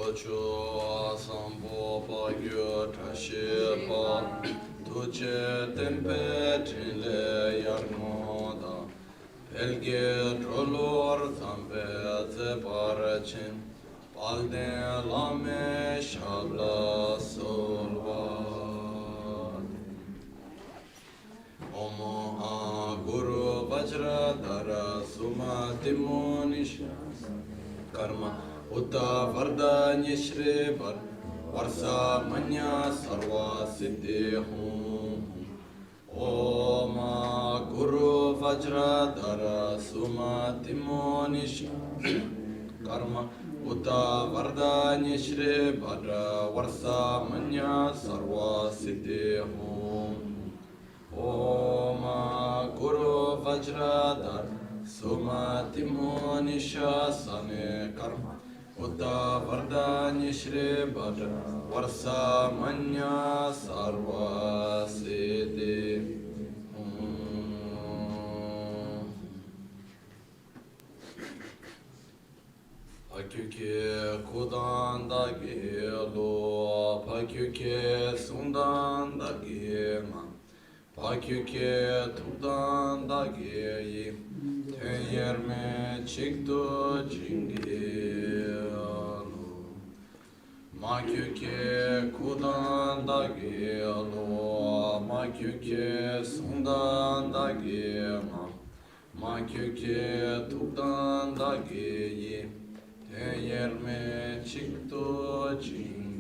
Ocho sambo pa gyo trashi pa tuche tempe trile yarnoda pelge drolor zambe ze parachin palde lame shabla solva Omo a guru vajra dara suma timonish karma Uta varda nyeshre bar varsa manya sarva siddhi hum Oma guru vajra dara suma timonish karma Uta varda nyeshre bar varsa manya sarva siddhi hum Oma guru vajra dara suma timonish sane karma Uta vardanya shri bhadra varsa manya sarva siddhi Pakyuke kudanda ge lo pakyuke sundanda ge ma pakyuke tudanda ge yi tenyerme chikdo jingi Makyuke kudan da gelo, makyuke sundan da gema, makyuke tukdan da geyi, te yerme çıktı çingelo.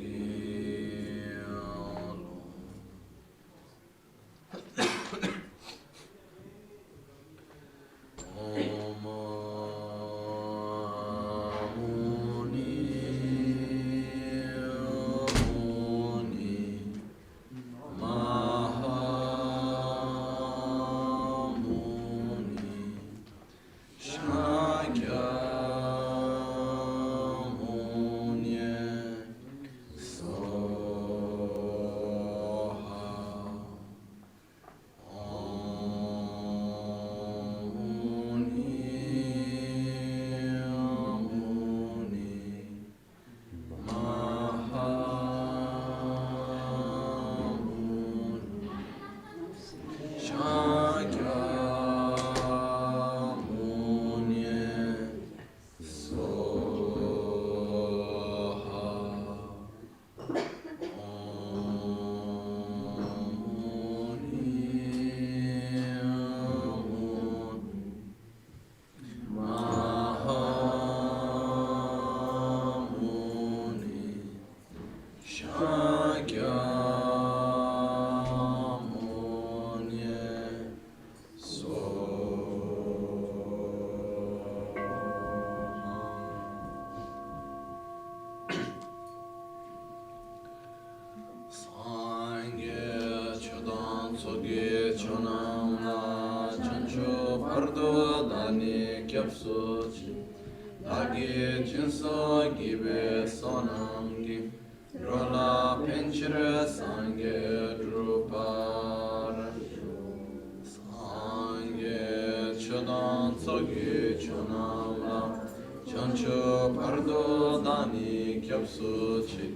Dagi jinso gibe sonamgi rola penchre sange drupar sange chodan sogi chonamla chancho pardo dani kyapsuchi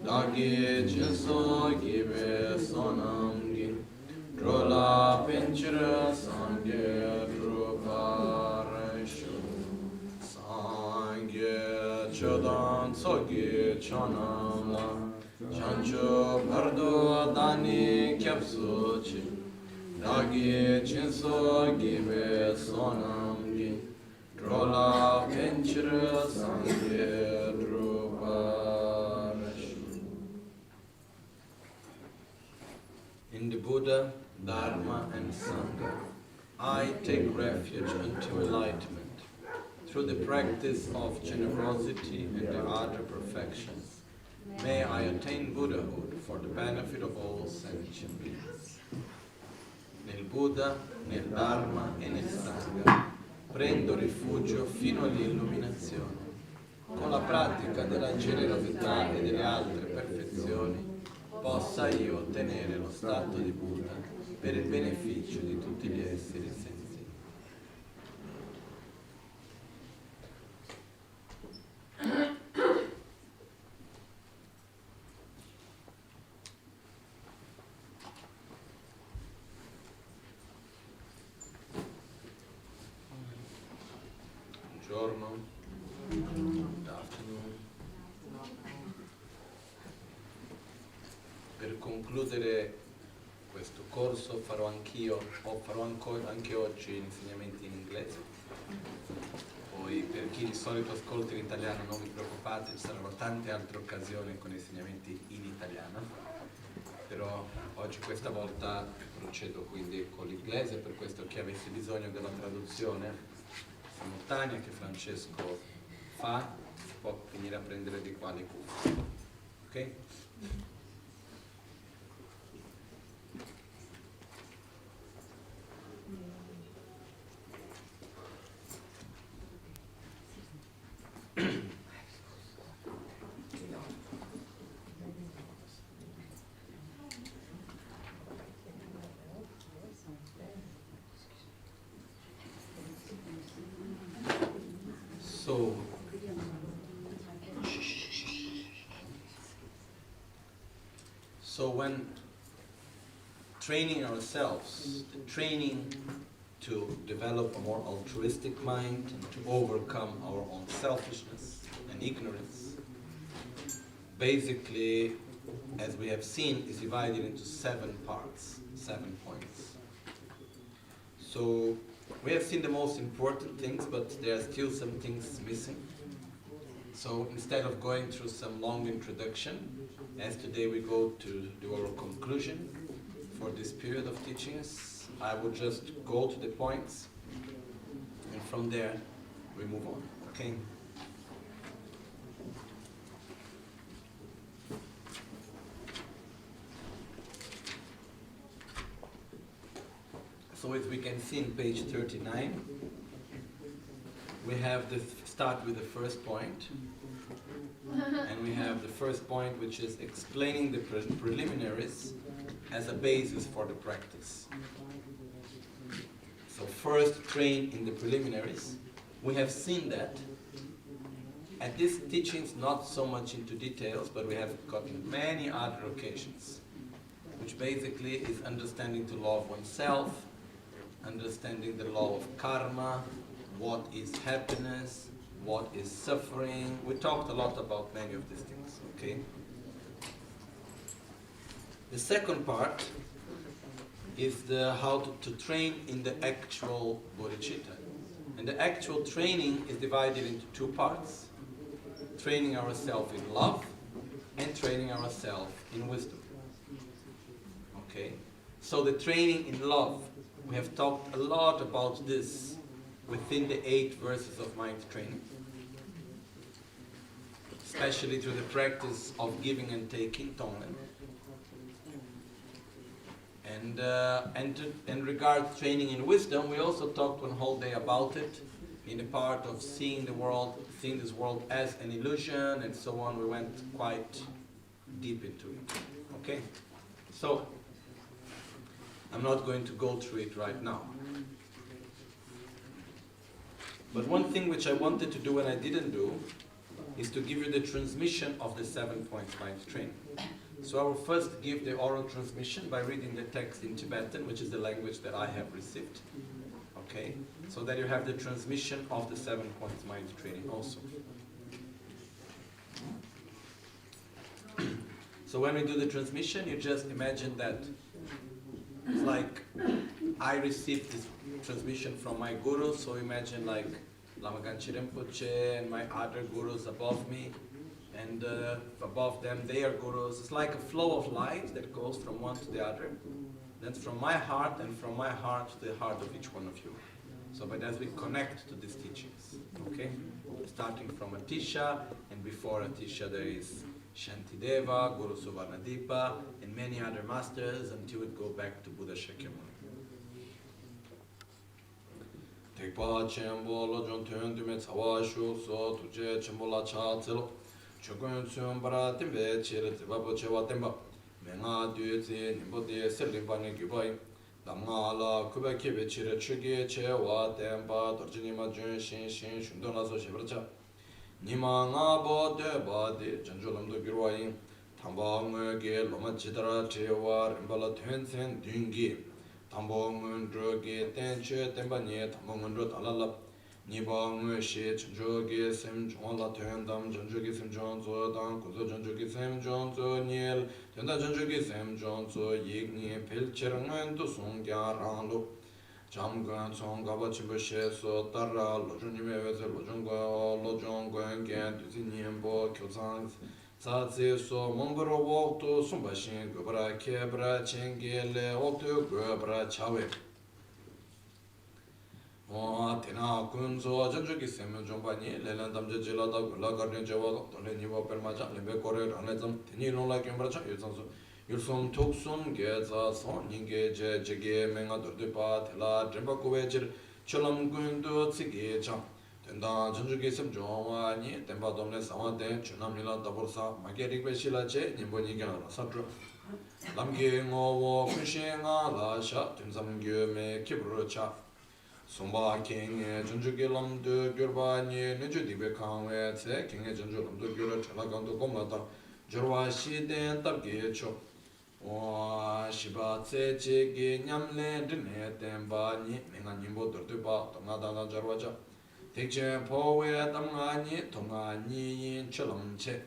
Dagi jinso gibe sonamgi rola penchre sange drupar Chodan sogi chonamla chancho pardo dani kyapsuchi Dagi chinso gibe sonamgi drola penchira sangye druparashu In the Buddha, Dharma and Sangha, I take refuge unto enlightenment through the practice of generosity and the other perfections. May I attain Buddhahood for the benefit of all sentient beings. Nel Buddha, nel Dharma e nel Sangha prendo rifugio fino all'illuminazione. Con la pratica della generosità e delle altre perfezioni possa io ottenere lo stato di Buddha per il beneficio di tutti gli esseri sensibili. Buongiorno. Good afternoon. Per concludere questo corso farò anche oggi insegnamenti in inglese. Poi per chi di solito ascolta in italiano non vi preoccupate, ci saranno tante altre occasioni con insegnamenti in italiano. Però oggi questa volta procedo quindi con l'inglese, per questo chi avesse bisogno della traduzione simultanea che Francesco fa, può venire a prendere di qua le cuffie. Ok? So when training ourselves, the training to develop a more altruistic mind and to overcome our own selfishness and ignorance, basically, as we have seen, is divided into 7 parts, 7 points. So we have seen the most important things, but there are still some things missing. So instead of going through some long introduction, as today we go to do our conclusion for this period of teachings, I will just go to the points, and from there we move on, okay? So as we can see in page 39, we have start with the first point. And we have the first point, which is explaining the preliminaries as a basis for the practice. So first, train in the preliminaries. We have seen that at these teachings, not so much into details, but we have gotten many other occasions, which basically is understanding the law of oneself, understanding the law of karma, what is happiness, what is suffering. We talked a lot about many of these things, okay? The second part is how to train in the actual bodhicitta. And the actual training is divided into 2 parts. Training ourselves in love and training ourselves in wisdom. Okay? So the training in love, we have talked a lot about this within the 8 verses of mind training, especially through the practice of giving and taking, Tonglen. And regard training in wisdom, we also talked one whole day about it, in the part of seeing the world, seeing this world as an illusion, and so on. We went quite deep into it. Okay? So, I'm not going to go through it right now. But one thing which I wanted to do and I didn't do is to give you the transmission of the 7 points mind training. So I will first give the oral transmission by reading the text in Tibetan, which is the language that I have received. Okay? So that you have the transmission of the 7 points mind training also. So when we do the transmission, you just imagine that it's like I received this transmission from my guru, so imagine like Lama Michel Rinpoche and my other gurus above me, and above them their gurus. It's like a flow of light that goes from one to the other. That's from my heart, and from my heart to the heart of each one of you. So by that we connect to these teachings. Okay? Starting from Atisha, and before Atisha there is Shantideva, Guru Suvarnadipa, and many other masters until we go back to Buddha Shakyamuni. Tekpa Chenpo Lojong Tume Tsawa Shu So Tuje Chenpo La Cha Tselo Chukun Tsun Bara Timbe Chile Tibabu Chewa Timba Menga Due Zi Nimbo De Serlimba Ne Gyubai Damga La Kuba Kibe Chile Chugi Chewa Tempa Dorjinima Jun Shin Shin Shundona So Shebracha Nima Nga Bo De Ba De Janjulam Do Girwayin Tamba Ngge Loma Chidara Chewa Rimbala Tuen Dungi Tambo Ngundro Ge Tenche Temba Nye Tambo Ngundro Talala Nibang Shi Chunjogi Sim Chon La Tendam Chunjogi Sim Chon Zo Dang Kuzo Chunjogi Sim Chon Zo Niel Tenda Chunjogi Sim Chon Zo Yig Ni Pil Chirngan Tu Sung Kya Rang Lu Cham Guan Chong Gaba Chimbo She So Tara Lojong Nime Weze Lojong Guan Lojong Guan Gen Tu Zin Yen Bo Kyo Zang Sa Tse So Mongro Wok Tu Sumba Shin Gubra Kebra Chengi Le Oktu Gubra Chawe Tena Kunzo Janjuki Sem Jombani, Leland Jelada, Lagarden Java, Tolenivo Permaja, Lembe Corre, Anazam, Tenilon like Embracha, Yusum Tuxum, Geza, Son, Ninge, Jege, Menga Durdupa, Tela, Trempacoveger, Cholam Gundu, Tsigi, Cham, Tenda Janjuki Sem Jomani, Tempa Domne Samate, Chunamila Taborsa, Mageri Veshila, Nimboniga, Satra. Lamge Ngovo, Kushinga, Lasha, Tunsam Gume, Kibrucha. Sumba King, Junjuki Lamdu, Gurbani, Nujudi Kangwe, Tse, King Junju Lamdu, Gura, Chalagandu Gomata, Jurwa Shiden, Tabgicho, Shiba Tse, Chigi, Nyamle, Dine, Temba, Ninga Nimbo, Durtuba, Tongadana Jarwaja, Tikche, Powe, Tamani, Tongani, Chelamche.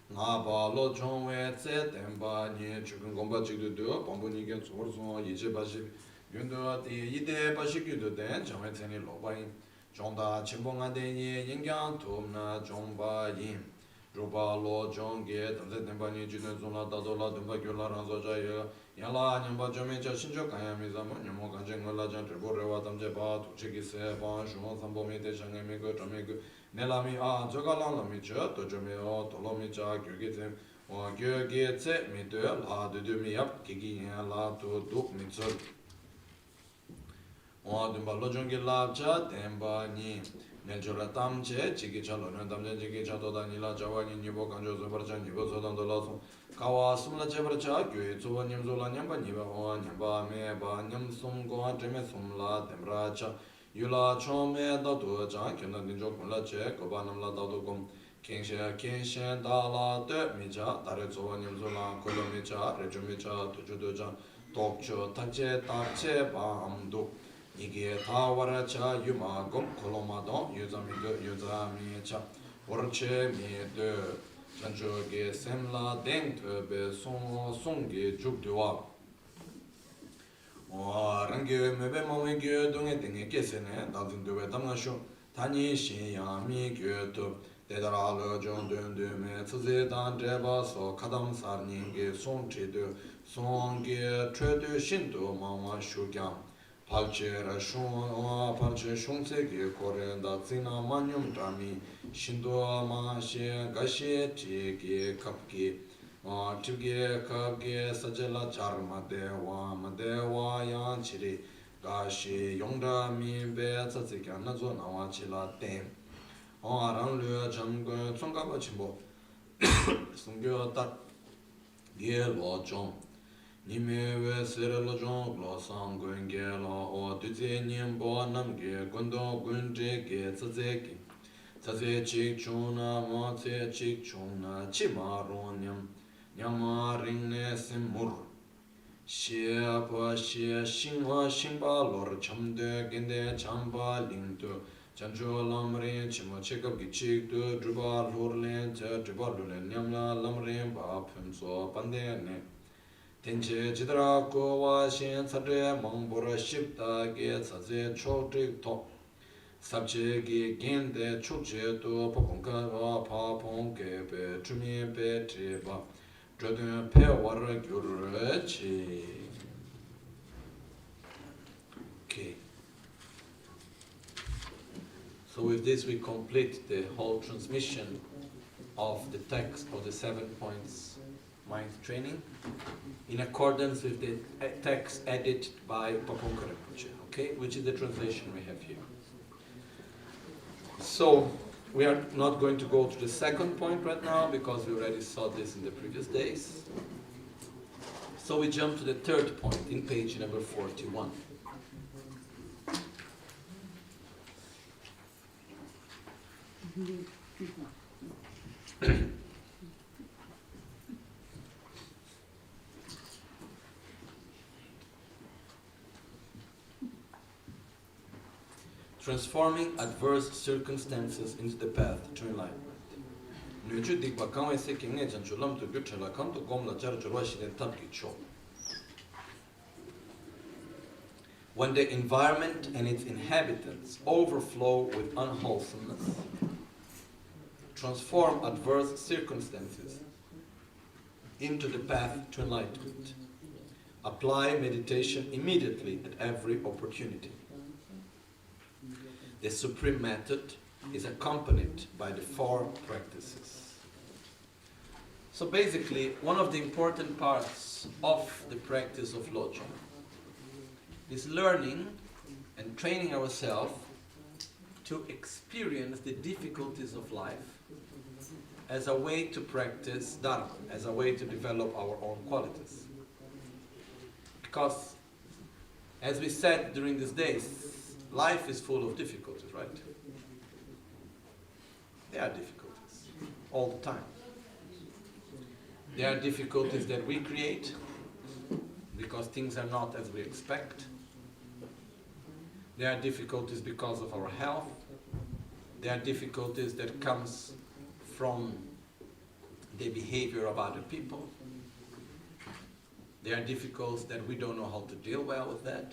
Naba Lojong, Tse, Temba, Chukun Gomba Chidu, Pombunigan, Sorzo, Yijibashi. Yundo di ide bashikyudo den jamwe tseni lobayin Chongda chimbonga denye yingyang tumna chongba yin Rupa lo chongge tanze tenpa ni jiden zunla dazo la dunpa gyula ranzo jaya Yala nyamba jome cha shincho kanya mizamo nyamo kanche ngola jan tribo rewa tamche pa tukche ki se pa shumo sambo mi te shange mi go chome go Nela mi a joga lang la mi che to jome o tolo mi cha gyo ki tsem Wa gyo ki tse mi te la du du mi yap kiki yen la tu duk mi tsur Dumba Lojong Labja, Demba Ni, Nejura Tamche, Chiki Chalo, Tamche, Chiki Chato, Danila, Javani, Nibo, Kanjo, Zabarcha, Nibo, Sodan, Dolaso, Kawa, Sumla Chebracha, Gyu, Nimzula, Nyamba, Niba, Nyamba, Meba, Nyam Sumgo, Jeme Sumla, Tembracha, Yula, Chome, Datu, Jan, Kena, Ninjo, Kula, Che, Kobanam, La Datu, Kingsha, Kinshan, Dala, De, Mija, Tarezo, Nimzula, Kolomicha, Rejumicha, Tujuduja, Tokcho, Tache, Tache, Bamdu. Nige Tawara cha yuma gom kolomado yuzami cha orche mi de chanjo ge semla deng be song ge jukdewa rangi mebe mawe ge donge denge kesene dazin de damna sho tani shin ya mi ge to dedara lo jon de me tze dan jeba so kadam sar ninge song che de song ge tre de shin do ma shu gyam Palchera shun, palche shunse ge korenda zina manyum drami, shindo ma she gashe chige kapki, chige kapki sajela charma dewa yan chiri, gashi yongda mi be tsatsika nazo nawa chila ten. Rang lu changgun tsongkapa chimbo, sungyo tat ge lo chong. Nime we sere Lojong Losang Ge la o tuze nyembo namge gondo gunje ge tsaze chik chuna ma tse chik chuna chi ma ro nyama ringne simur xie pa xie xingwa xingba lor chamde gende chamba lingdu chancho lamrin chimo chekab ki chik du druba lor len che druba lulen nyamla lamrin pa pumso pande ne Tenche jidra kowa shen tsatre mangbura shibda ge tsaze chokrik to sabche ge gende chukche to papunka wa papong ge pe chumi pe treba jodun pe war gyur chi. Okay. So with this we complete the whole transmission of the text of the 7 points mind training in accordance with the text edited by Papunka Rinpoche, okay, which is the translation we have here. So we are not going to go to the second point right now because we already saw this in the previous days. So we jump to the third point in page number 41. transforming adverse circumstances into the path to enlightenment. When the environment and its inhabitants overflow with unwholesomeness, transform adverse circumstances into the path to enlightenment. Apply meditation immediately at every opportunity. The supreme method is accompanied by the 4 practices. So basically, one of the important parts of the practice of Lojong is learning and training ourselves to experience the difficulties of life as a way to practice Dharma, as a way to develop our own qualities. Because, as we said during these days, life is full of difficulties, right? There are difficulties all the time. There are difficulties that we create because things are not as we expect. There are difficulties because of our health. There are difficulties that comes from the behavior of other people. There are difficulties that we don't know how to deal well with that.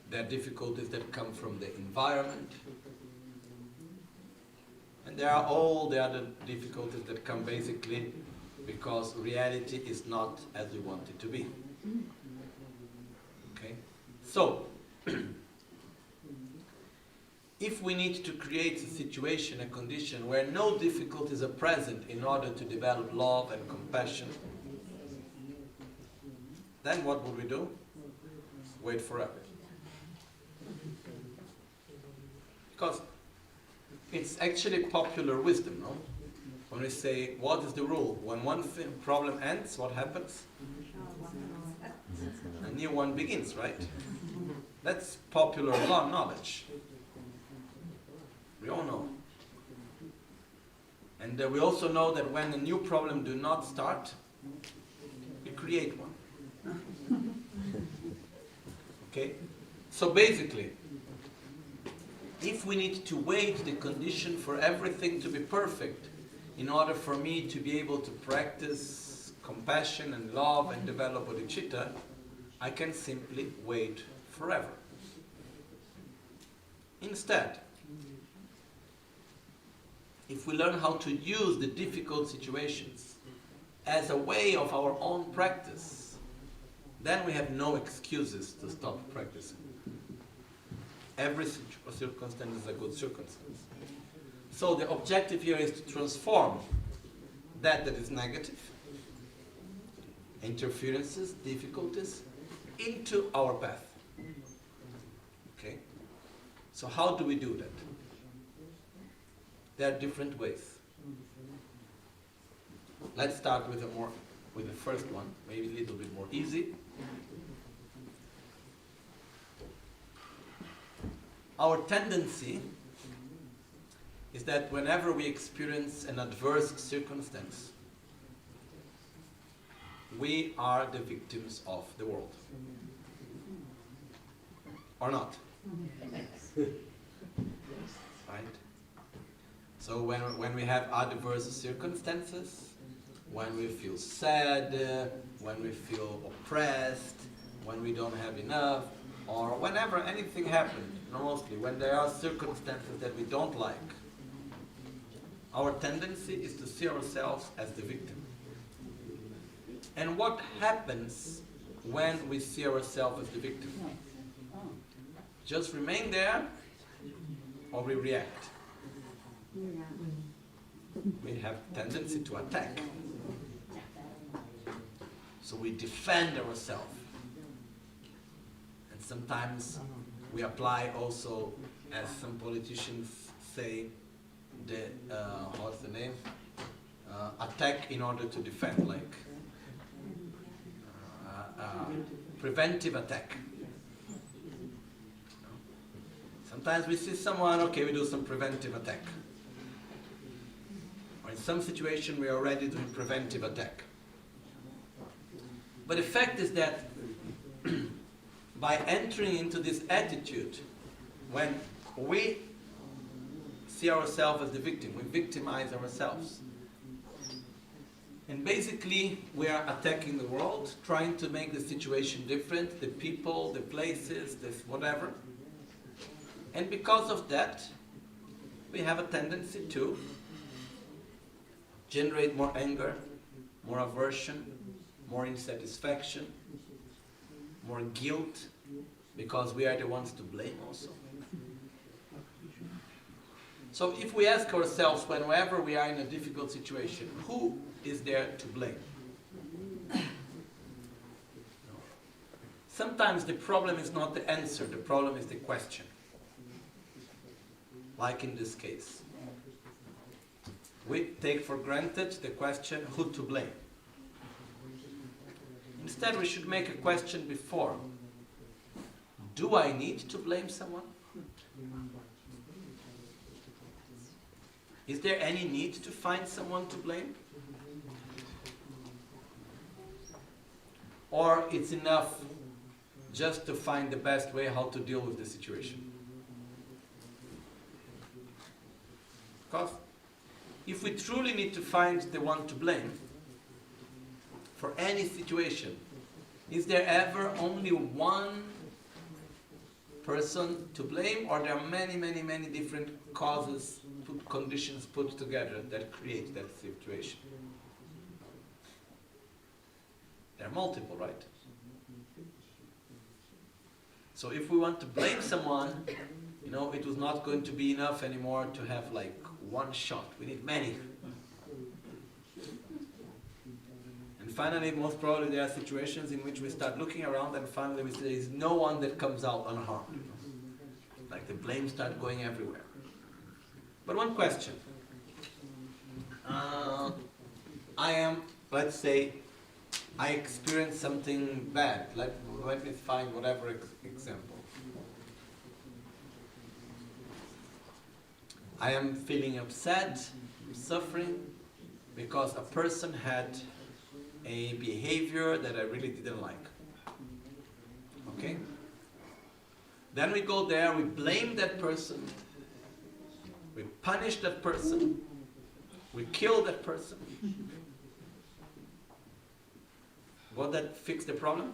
There are difficulties that come from the environment. And there are all the other difficulties that come basically because reality is not as we want it to be. Okay? So, if we need to create a situation, a condition where no difficulties are present in order to develop love and compassion, then what would we do? Wait forever. Because it's actually popular wisdom, no? When we say, what is the rule? When one problem ends, what happens? A new one begins, right? That's popular knowledge. We all know. And we also know that when a new problem do not start, we create one. Okay? So basically, if we need to wait the condition for everything to be perfect in order for me to be able to practice compassion and love and develop bodhicitta, I can simply wait forever. Instead, if we learn how to use the difficult situations as a way of our own practice, then we have no excuses to stop practicing. Every circumstance is a good circumstance. So the objective here is to transform that is negative, interferences, difficulties, into our path. Okay? So how do we do that? There are different ways. Let's start with the first one, maybe a little bit more easy. Our tendency is that whenever we experience an adverse circumstance, we are the victims of the world. Or not? Right? So when we have adverse circumstances, when we feel sad, when we feel oppressed, when we don't have enough, or whenever anything happens, mostly when there are circumstances that we don't like, our tendency is to see ourselves as the victim. And what happens when we see ourselves as the victim? Just remain there, or we react? We have tendency to attack. So we defend ourselves. And sometimes we apply also, as some politicians say, what's the name? Attack in order to defend, like preventive attack. Sometimes we see someone, okay, we do some preventive attack. Or in some situation we are already doing preventive attack. But the fact is that by entering into this attitude, when we see ourselves as the victim. We victimize ourselves. And basically, we are attacking the world, trying to make the situation different, the people, the places, this whatever. And because of that, we have a tendency to generate more anger, more aversion, more insatisfaction, more guilt, because we are the ones to blame also. So if we ask ourselves whenever we are in a difficult situation, who is there to blame? Sometimes the problem is not the answer, the problem is the question. Like in this case. We take for granted the question, who to blame? Instead, we should make a question before. Do I need to blame someone? Is there any need to find someone to blame? Or it's enough just to find the best way how to deal with the situation? Because if we truly need to find the one to blame for any situation, is there ever only one person to blame, or there are many, many, many different causes, conditions put together that create that situation? There are multiple, right? So if we want to blame someone, it was not going to be enough anymore to have like one shot. We need many. And finally, most probably there are situations in which we start looking around and finally we say there is no one that comes out unharmed. Like the blame starts going everywhere. But one question. Let's say, I experienced something bad. Let me find whatever example. I am feeling upset, suffering, because a person had a behavior that I really didn't like. Okay? Then we go there, we blame that person, we punish that person, we kill that person. Will that fix the problem?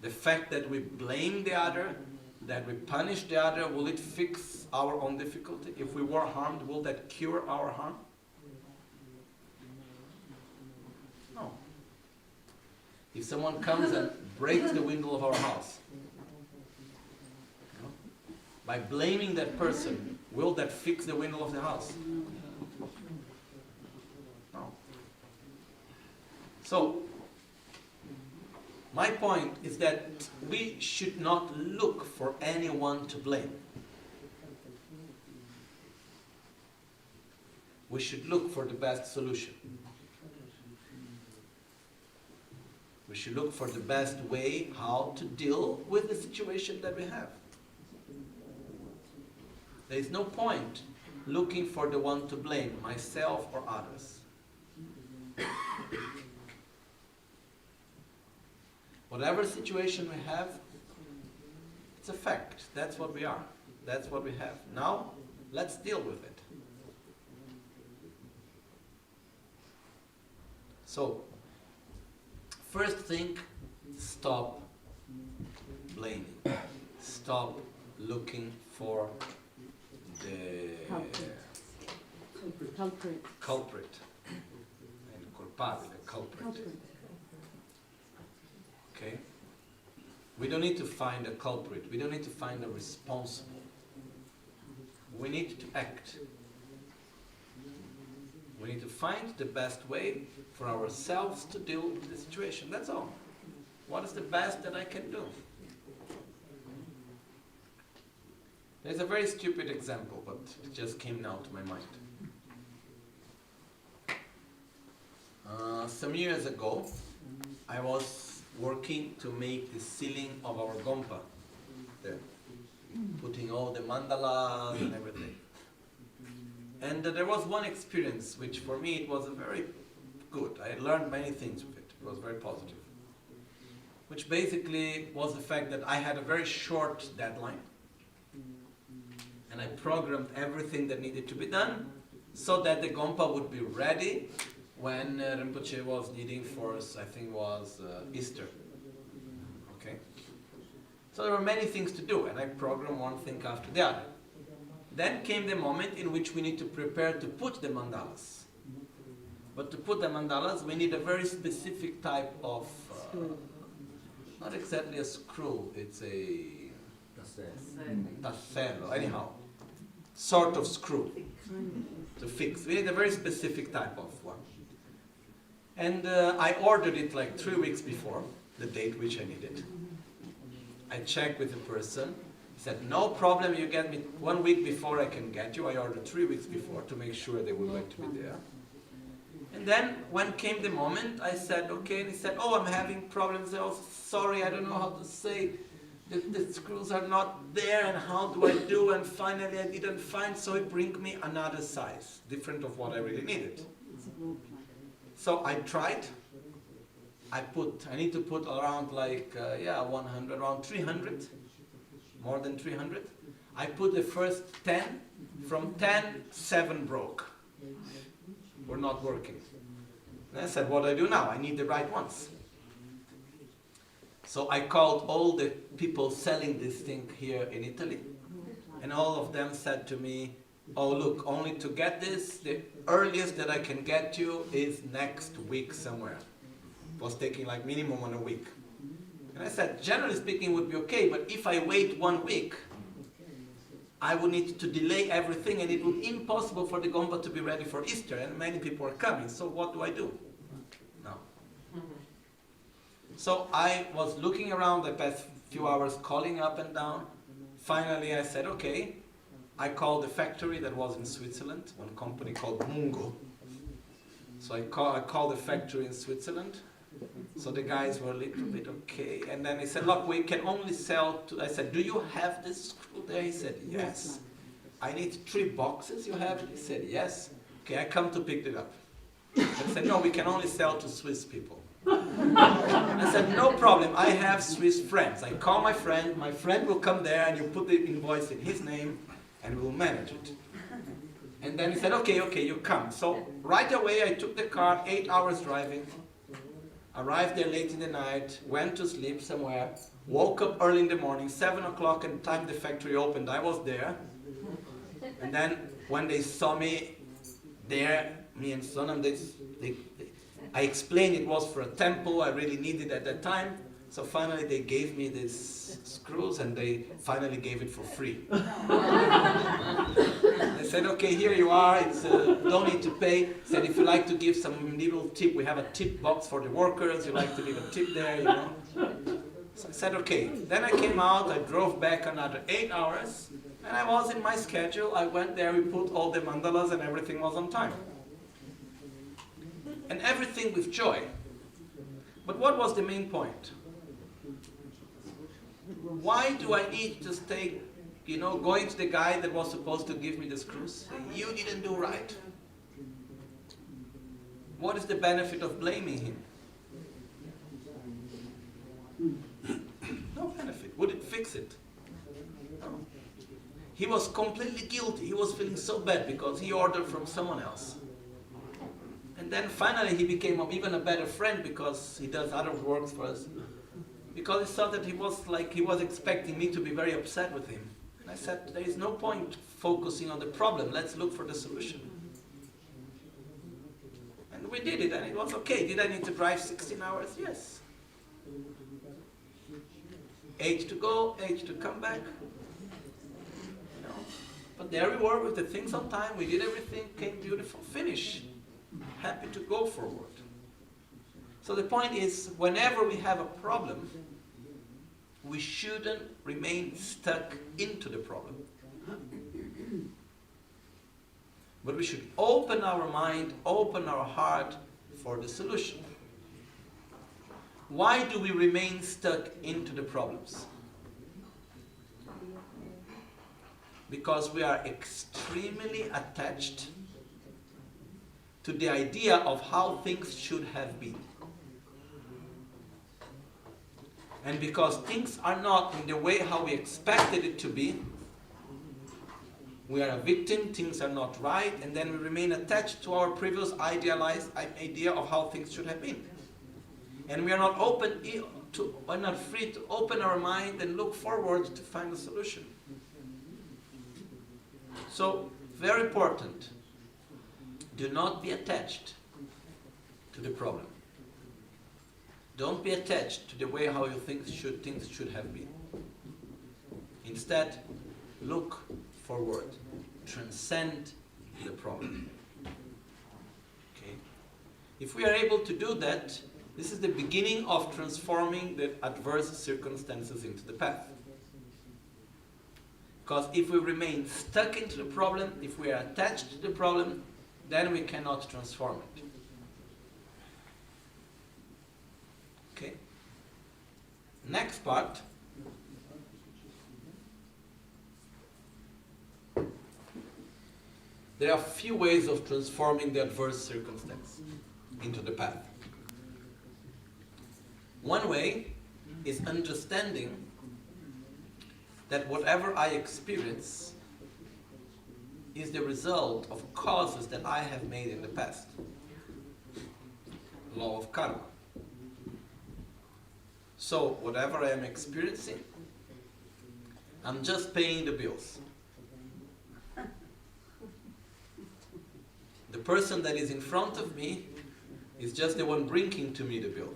The fact that we blame the other, that we punish the other, will it fix our own difficulty? If we were harmed, will that cure our harm? No. If someone comes and breaks the window of our house, by blaming that person, will that fix the window of the house? No. So, my point is that we should not look for anyone to blame. We should look for the best solution. We should look for the best way how to deal with the situation that we have. There is no point looking for the one to blame, myself or others. Whatever situation we have, it's a fact. That's what we are. That's what we have. Now, let's deal with it. So, first thing, stop blaming. Stop looking for the culprit. And culpable, culprit. Okay? We don't need to find a culprit. We don't need to find a responsible. We need to act. We need to find the best way for ourselves to deal with the situation. That's all. What is the best that I can do? There's a very stupid example, but it just came now to my mind. Some years ago, I was working to make the ceiling of our gompa, there, putting all the mandalas and everything. And there was one experience which for me it was very good. I learned many things with it. It was very positive. which basically was the fact that I had a very short deadline, and I programmed everything that needed to be done so that the Gompa would be ready when Rinpoche was needing for, I think was Easter. Okay? So there were many things to do, and I programmed one thing after the other. Then came the moment in which we need to prepare to put the mandalas. But to put the mandalas, we need a very specific type of, not exactly a screw, it's a tassello, anyhow, sort of screw to fix. We need a very specific type of one. And I ordered it like 3 weeks before the date which I needed. I checked with the person. He said, no problem, you get me 1 week before I can get you. I ordered 3 weeks before to make sure they would like to be there. And then when came the moment, I said, okay, and he said, oh, I'm having problems. I was sorry, I don't know how to say, the screws are not there, and how do I do? And finally I didn't find, so he bring me another size, different of what I really needed. So I tried. I need to put around like, 100, around 300, more than 300. I put the first 10, from 10, 7 broke. Were not working. And I said, what do I do now? I need the right ones. So I called all the people selling this thing here in Italy, and all of them said to me, oh look, only to get this, the earliest that I can get you is next week somewhere. It was taking like minimum on a week. And I said, generally speaking would be okay, but if I wait 1 week, I would need to delay everything, and it would be impossible for the Gompa to be ready for Easter, and many people are coming, so what do I do? No. So I was looking around the past few hours, calling up and down. Finally I said, okay. I called the factory that was in Switzerland, one company called Mungo. So I called the factory in Switzerland. So the guys were a little bit okay. And then he said, look, we can only sell to, I said, do you have this screw there? He said, yes. I need 3 boxes, you have it? He said, yes. Okay, I come to pick it up. I said, no, we can only sell to Swiss people. I said, no problem, I have Swiss friends. I call my friend will come there and you put the invoice in his name and we'll manage it. And then he said, okay, you come. So right away I took the car, 8 hours driving, arrived there late in the night, went to sleep somewhere, woke up early in the morning, 7 o'clock, and the time the factory opened, I was there. And then when they saw me there, me and Sonam, I explained it was for a temple I really needed at that time. So finally they gave me these screws, and they finally gave it for free. They said, okay, here you are, it's don't need to pay. Said, if you like to give some little tip, we have a tip box for the workers, you like to leave a tip there, you know. So I said, okay. Then I came out, I drove back another 8 hours, and I was in my schedule. I went there, we put all the mandalas, and everything was on time. And everything with joy. But what was the main point? Why do I need to stay, going to the guy that was supposed to give me the screws? You didn't do right. What is the benefit of blaming him? No benefit. Would it fix it? No. He was completely guilty. He was feeling so bad because he ordered from someone else. And then finally he became even a better friend because he does other works for us. Because he thought that he was expecting me to be very upset with him. And I said, there is no point focusing on the problem, let's look for the solution. And we did it, and it was okay. Did I need to drive 16 hours? Yes. 8 to go, 8 to come back. But there we were with the things on time, we did everything, came beautiful, finish. Happy to go forward. So the point is, whenever we have a problem, we shouldn't remain stuck into the problem. But we should open our mind, open our heart for the solution. Why do we remain stuck into the problems? Because we are extremely attached to the idea of how things should have been. And because things are not in the way how we expected it to be, we are a victim, things are not right, and then we remain attached to our previous idealized idea of how things should have been. And we are not we're not free to open our mind and look forward to find a solution. So, very important, do not be attached to the problem. Don't be attached to the way how you think things should have been. Instead, look forward, transcend the problem. Okay? If we are able to do that, this is the beginning of transforming the adverse circumstances into the path. Because if we remain stuck into the problem, if we are attached to the problem, then we cannot transform it. Okay? Next part. There are a few ways of transforming the adverse circumstance into the path. One way is understanding that whatever I experience is the result of causes that I have made in the past. Law of karma. So, whatever I am experiencing, I'm just paying the bills. The person that is in front of me is just the one bringing to me the bill.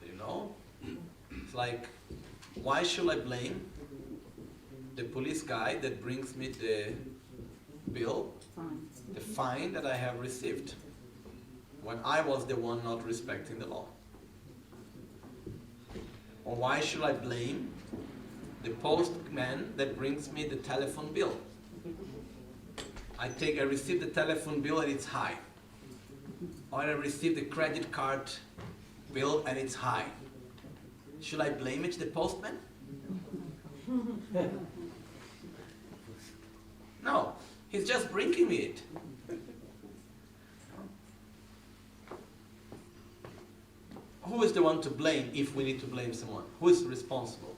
You know? It's like, why should I blame the police guy that brings me the bill, the fine that I have received, when I was the one not respecting the law? Or why should I blame the postman that brings me the telephone bill? I receive the telephone bill and it's high. Or I receive the credit card bill and it's high. Should I blame it the postman? No, he's just bringing me it. Who is the one to blame if we need to blame someone? Who is responsible?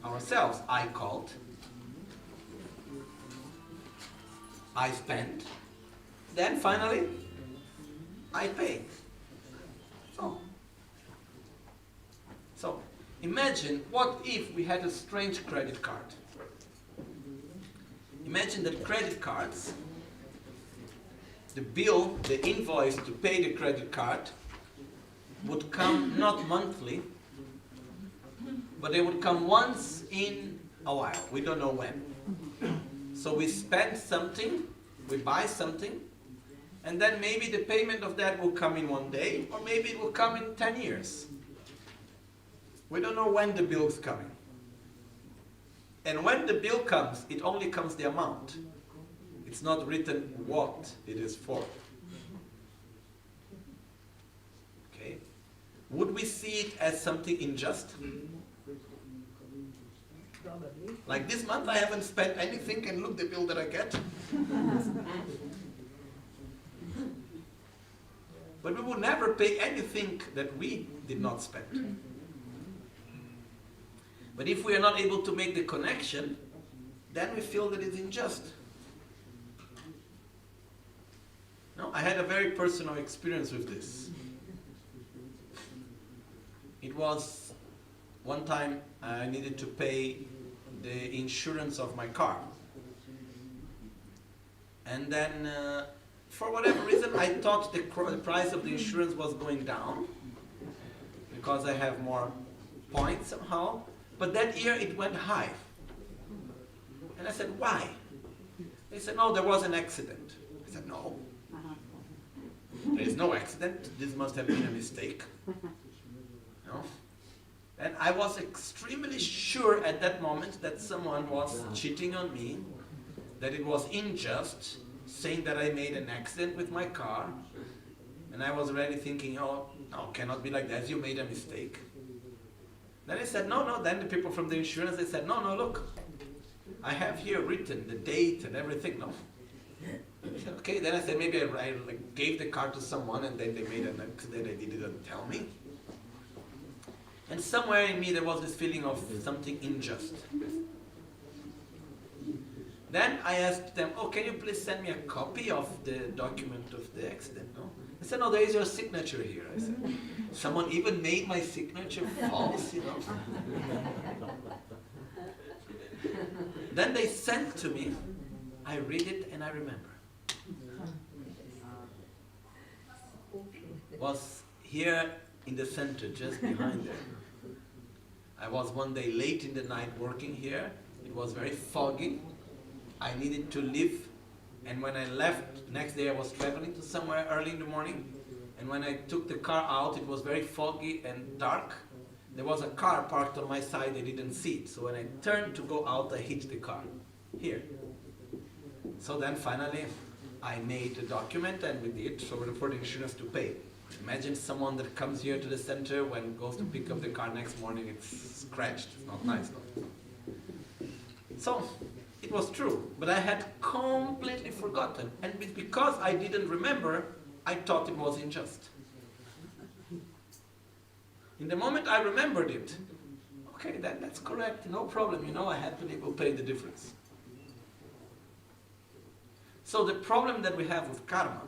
Ourselves. I called. I spent. Then finally, I paid. So, imagine what if we had a strange credit card. Imagine that credit cards, the bill, the invoice to pay the credit card would come not monthly, but they would come once in a while. We don't know when. So we spend something, we buy something, and then maybe the payment of that will come in one day, or maybe it will come in 10 years. We don't know when the bill is coming. And when the bill comes, it only comes the amount. It's not written what it is for. Okay? Would we see it as something unjust? Like this month I haven't spent anything, and look the bill that I get. But we would never pay anything that we did not spend. But if we are not able to make the connection, then we feel that it's unjust. No, I had a very personal experience with this. It was one time I needed to pay the insurance of my car. And then, for whatever reason, I thought the price of the insurance was going down because I have more points somehow. But that year it went high. And I said, why? They said, no, there was an accident. I said, no. There is no accident. This must have been a mistake. No? And I was extremely sure at that moment that someone was cheating on me, that it was unjust, saying that I made an accident with my car. And I was already thinking, oh, no, cannot be like that. You made a mistake. Then I said, no. Then the people from the insurance, they said, no, look. I have here written the date and everything. No. I said, okay. Then I said, maybe I gave the car to someone and then they made an accident and they didn't tell me. And somewhere in me there was this feeling of something unjust. Then I asked them, oh, can you please send me a copy of the document of the accident? No? I said, no, there is your signature here. I said, someone even made my signature false, you know. Then they sent to me, I read it and I remember. Was here in the center, just behind there. I was one day late in the night working here. It was very foggy. I needed to leave, and when I left, next day I was traveling to somewhere early in the morning, and when I took the car out, it was very foggy and dark. There was a car parked on my side, I didn't see it, so when I turned to go out, I hit the car, here. So then finally, I made a document, and with it, so for the insurance to pay. Imagine someone that comes here to the center, when goes to pick up the car next morning, it's scratched, it's not nice. No? So, it was true, but I had completely forgotten. And because I didn't remember, I thought it was unjust. In the moment I remembered it, okay, that's correct, no problem, you know, I had to pay the difference. So the problem that we have with karma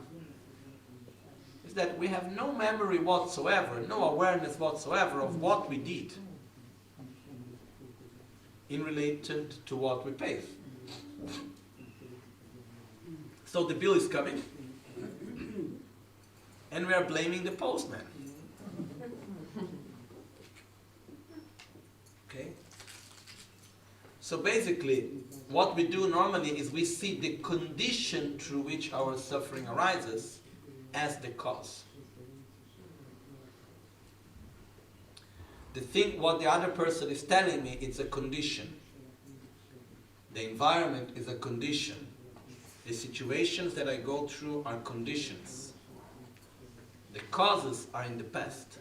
is that we have no memory whatsoever, no awareness whatsoever of what we did in relation to what we paid. So the bill is coming, and we are blaming the postman. Okay? So basically, what we do normally is we see the condition through which our suffering arises as the cause. What the other person is telling me, it's a condition. The environment is a condition. The situations that I go through are conditions. The causes are in the past,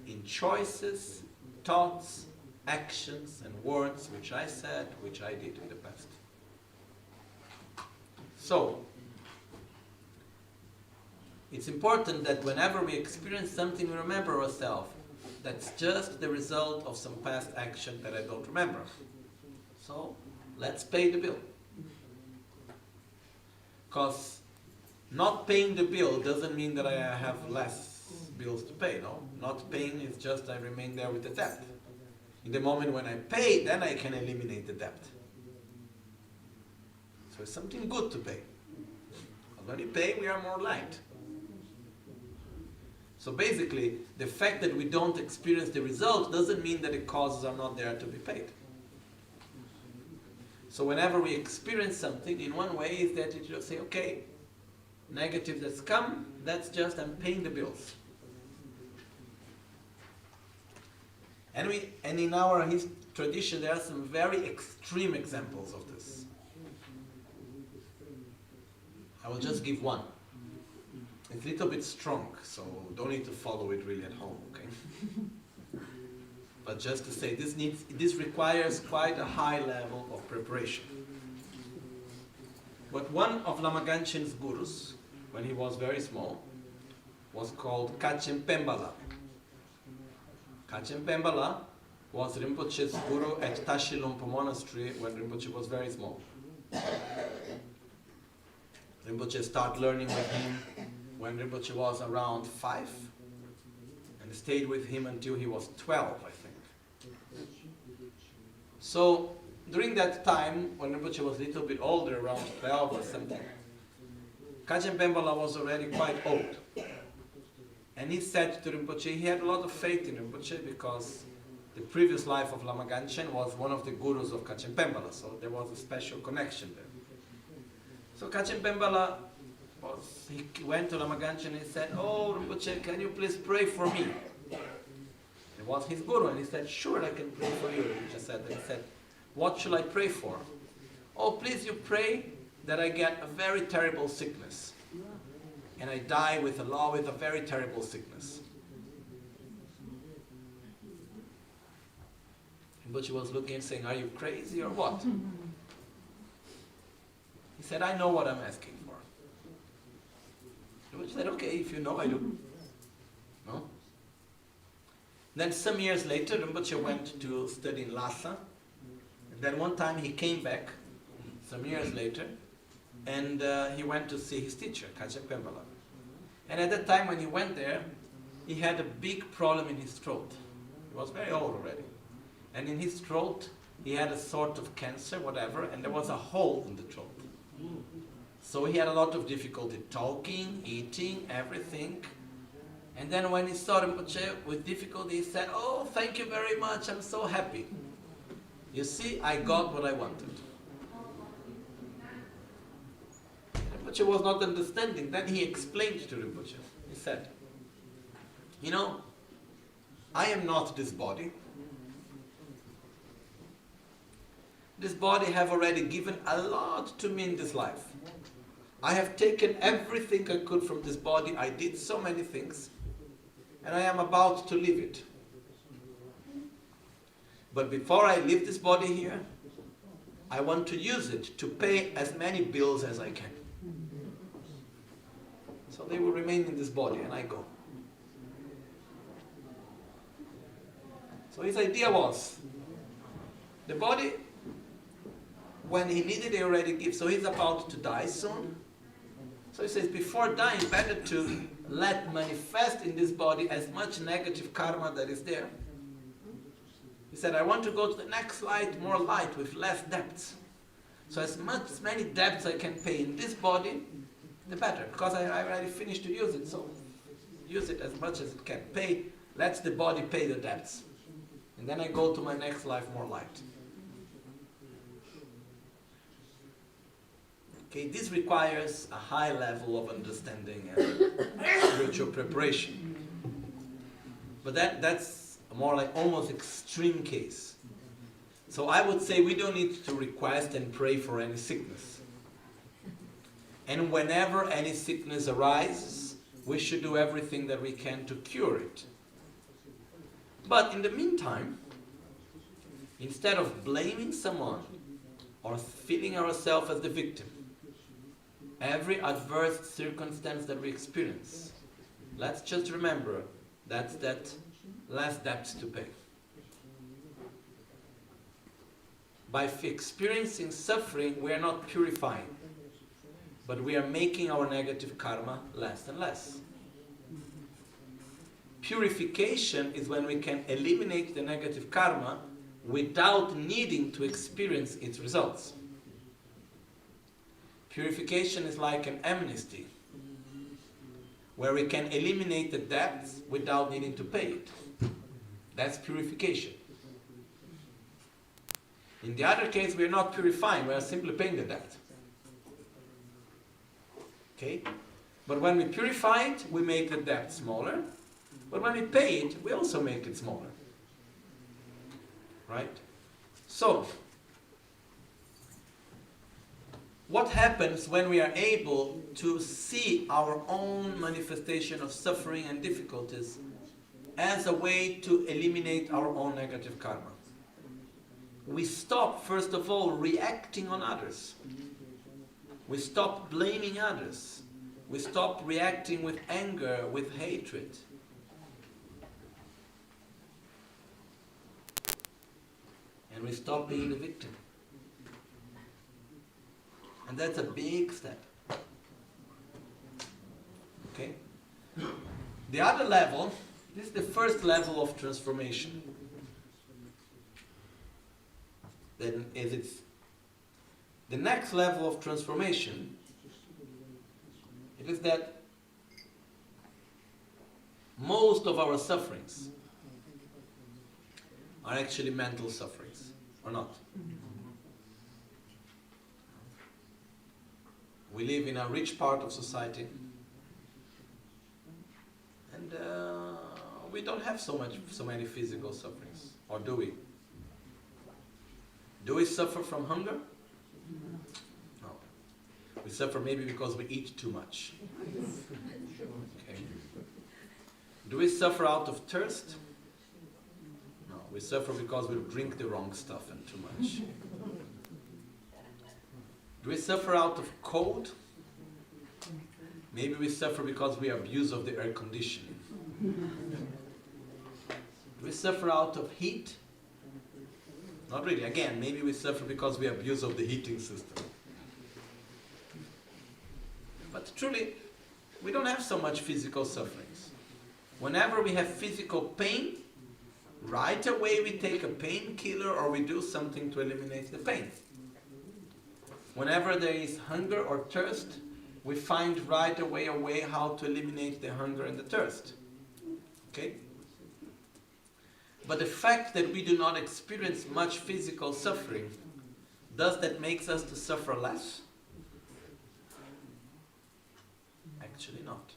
in choices, thoughts, actions, and words which I said, which I did in the past. So, it's important that whenever we experience something, we remember ourselves. That's just the result of some past action that I don't remember. So, let's pay the bill. Because not paying the bill doesn't mean that I have less bills to pay, no? Not paying is just I remain there with the debt. In the moment when I pay, then I can eliminate the debt. So it's something good to pay. When we pay, we are more light. So basically, the fact that we don't experience the result doesn't mean that the causes are not there to be paid. So whenever we experience something, in one way is that you just say, okay, negative that's come, that's just I'm paying the bills. And in our tradition, there are some very extreme examples of this. I will just give one. It's a little bit strong, so don't need to follow it really at home, okay? But just to say, this requires quite a high level of preparation. But one of Lama Ganchen's gurus, when he was very small, was called Kachen Pembala. Kachen Pembala was Rinpoche's guru at Tashi Lompo Monastery when Rinpoche was very small. Rinpoche started learning with him when Rinpoche was around 5, and stayed with him until he was 12, I think. So, during that time, when Rinpoche was a little bit older, around 12 or something, Kachen Pembala was already quite old. And he said to Rinpoche, he had a lot of faith in Rinpoche because the previous life of Lama Ganchen was one of the gurus of Kachen Pembala, so there was a special connection there. So Kachen Pembala he went to Lama Ganchen and he said, oh Rinpoche, can you please pray for me? It was his guru, and he said, sure, I can pray for you. Rinpoche said, and he said, what should I pray for? Oh, please you pray that I get a very terrible sickness. And I die with a very terrible sickness. Rinpoche was looking and saying, are you crazy or what? He said, I know what I'm asking for. Rinpoche said, okay, if you know, I do. No? Then some years later, Rinpoche went to study in Lhasa. And then one time he came back, some years later, and he went to see his teacher, Kajak Pembala. And at that time when he went there, he had a big problem in his throat. He was very old already. And in his throat, he had a sort of cancer, whatever, and there was a hole in the throat. So he had a lot of difficulty talking, eating, everything. And then when he saw Rinpoche with difficulty, he said, "Oh, thank you very much, I'm so happy. You see, I got what I wanted." Rinpoche was not understanding. Then he explained to Rinpoche. He said, "You know, I am not this body. This body have already given a lot to me in this life. I have taken everything I could from this body. I did so many things. And I am about to leave it. But before I leave this body here, I want to use it to pay as many bills as I can. So they will remain in this body and I go." So his idea was, the body, when he needed, he already gives. So he's about to die soon. So he says, before dying, better to let manifest in this body as much negative karma that is there. He said, I want to go to the next light, more light, with less debts. So as many debts I can pay in this body, the better. Because I already finished to use it, so use it as much as it can. Let the body pay the debts. And then I go to my next life, more light. Okay, this requires a high level of understanding and spiritual preparation. But that's a more like almost extreme case. So I would say we don't need to request and pray for any sickness. And whenever any sickness arises, we should do everything that we can to cure it. But in the meantime, instead of blaming someone or feeling ourselves as the victim, every adverse circumstance that we experience, let's just remember that's that last debt to pay. By experiencing suffering, we are not purifying, but we are making our negative karma less and less. Purification is when we can eliminate the negative karma without needing to experience its results. Purification is like an amnesty, where we can eliminate the debts without needing to pay it. That's purification. In the other case, we are not purifying, we are simply paying the debt. Okay? But when we purify it, we make the debt smaller. But when we pay it, we also make it smaller. Right? So, what happens when we are able to see our own manifestation of suffering and difficulties as a way to eliminate our own negative karma? We stop, first of all, reacting on others. We stop blaming others. We stop reacting with anger, with hatred. And we stop being the victim. And that's a big step. Okay? The other level, this is the first level of transformation. Then the next level of transformation, it is that most of our sufferings are actually mental sufferings, or not. We live in a rich part of society, and we don't have so many physical sufferings, or do we? Do we suffer from hunger? No. We suffer maybe because we eat too much. Okay. Do we suffer out of thirst? No. We suffer because we drink the wrong stuff and too much. Do we suffer out of cold? Maybe we suffer because we abuse of the air conditioning. Do we suffer out of heat? Not really. Again, maybe we suffer because we abuse of the heating system. But truly, we don't have so much physical sufferings. Whenever we have physical pain, right away we take a painkiller or we do something to eliminate the pain. Whenever there is hunger or thirst, we find right away a way how to eliminate the hunger and the thirst. Okay? But the fact that we do not experience much physical suffering, does that make us to suffer less? Actually not.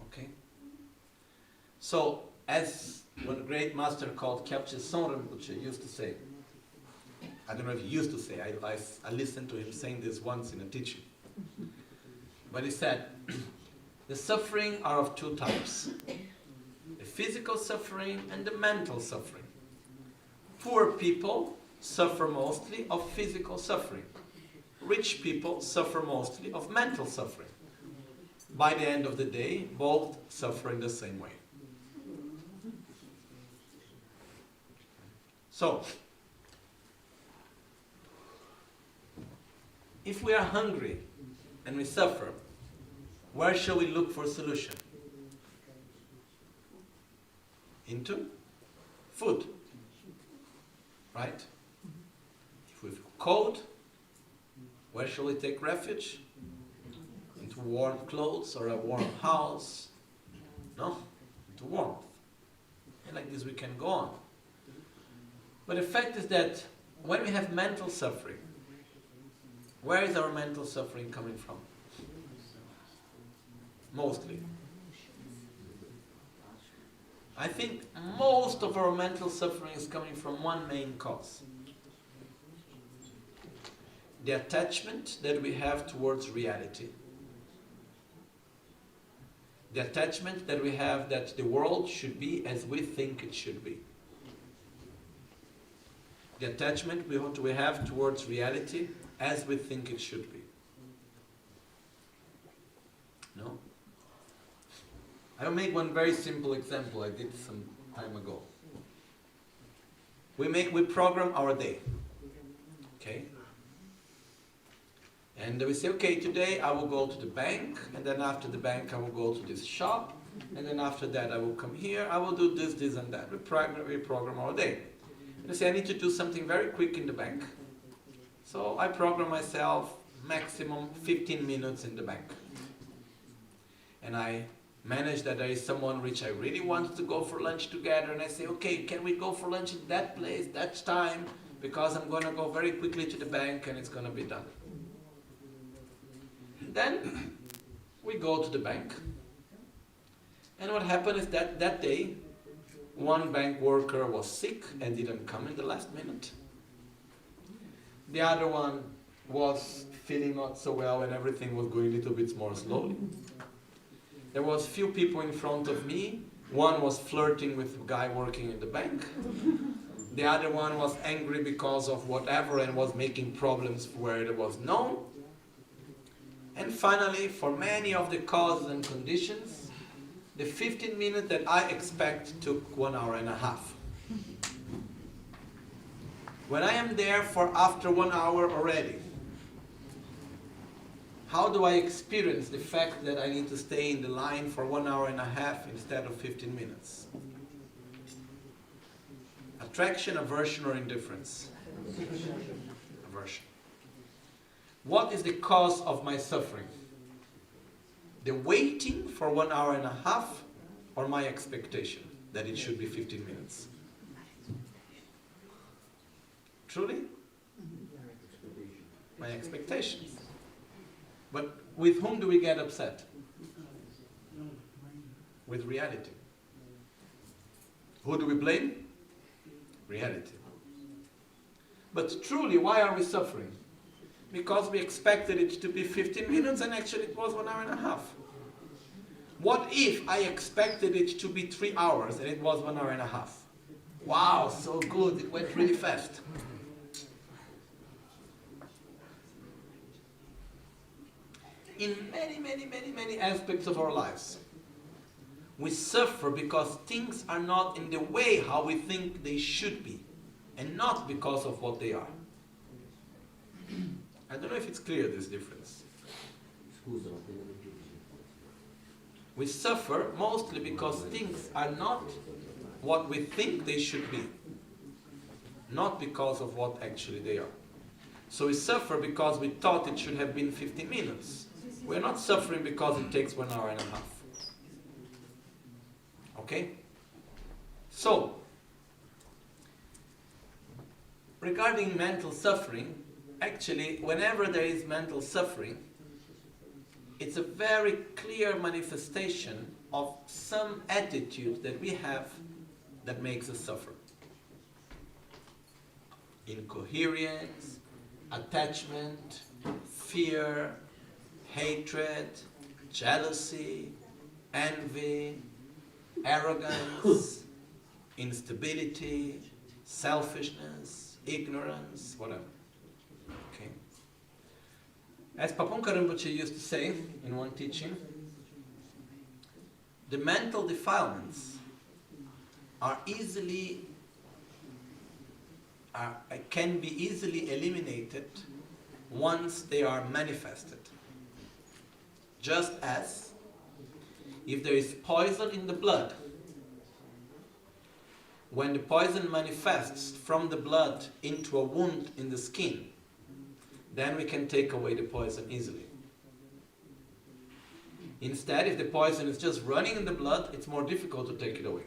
Okay? So, as one great master called Kyabche Rinpoche used to say, I don't know if he used to say, I listened to him saying this once in a teaching. But he said, the suffering are of two types. The physical suffering and the mental suffering. Poor people suffer mostly of physical suffering. Rich people suffer mostly of mental suffering. By the end of the day, both suffer in the same way. So, if we are hungry and we suffer, where shall we look for a solution? Into food, right? If we feel cold, where shall we take refuge? Into warm clothes or a warm house? No, into warmth. And like this we can go on. But the fact is that when we have mental suffering, where is our mental suffering coming from? Mostly. I think most of our mental suffering is coming from one main cause. The attachment that we have towards reality. The attachment that we have that the world should be as we think it should be. The attachment we have towards reality as we think it should be. No? I will make one very simple example I did some time ago. We program our day. Okay? And we say, okay, today I will go to the bank, and then after the bank I will go to this shop, and then after that I will come here, I will do this, this and that. We program our day. And I say, I need to do something very quick in the bank. So I program myself maximum 15 minutes in the bank. And I manage that there is someone which I really want to go for lunch together, and I say, okay, can we go for lunch at that place, that time, because I'm going to go very quickly to the bank and it's going to be done. Then we go to the bank, and what happened is that that day one bank worker was sick and didn't come in the last minute. The other one was feeling not so well and everything was going a little bit more slowly. There was few people in front of me. One was flirting with a guy working in the bank. The other one was angry because of whatever and was making problems where it was known. And finally, for many of the causes and conditions, the 15 minutes that I expect took 1 hour and a half. When I am there for after 1 hour already, how do I experience the fact that I need to stay in the line for 1 hour and a half instead of 15 minutes? Attraction, aversion, or indifference? Aversion. What is the cause of my suffering? The waiting for 1 hour and a half, or my expectation that it should be 15 minutes? Truly? My expectations. But with whom do we get upset? With reality. Who do we blame? Reality. But truly, why are we suffering? Because we expected it to be 15 minutes and actually it was 1 hour and a half. What if I expected it to be 3 hours and it was 1 hour and a half? Wow, so good, it went really fast. In many aspects of our lives, We suffer because things are not in the way how we think they should be, and not because of what they are. I don't know if it's clear, this difference. We suffer mostly because things are not what we think they should be, not because of what actually they are. So we suffer because we thought it should have been 15 minutes. We're not suffering because it takes 1 hour and a half. Okay? So, regarding mental suffering, actually, whenever there is mental suffering, it's a very clear manifestation of some attitude that we have that makes us suffer. Incoherence, attachment, fear, hatred, jealousy, envy, arrogance, instability, selfishness, ignorance, whatever. Okay. As Panchen Rinpoche used to say in one teaching, the mental defilements are can be easily eliminated once they are manifested. Just as if there is poison in the blood, when the poison manifests from the blood into a wound in the skin, then we can take away the poison easily. Instead, if the poison is just running in the blood, it's more difficult to take it away.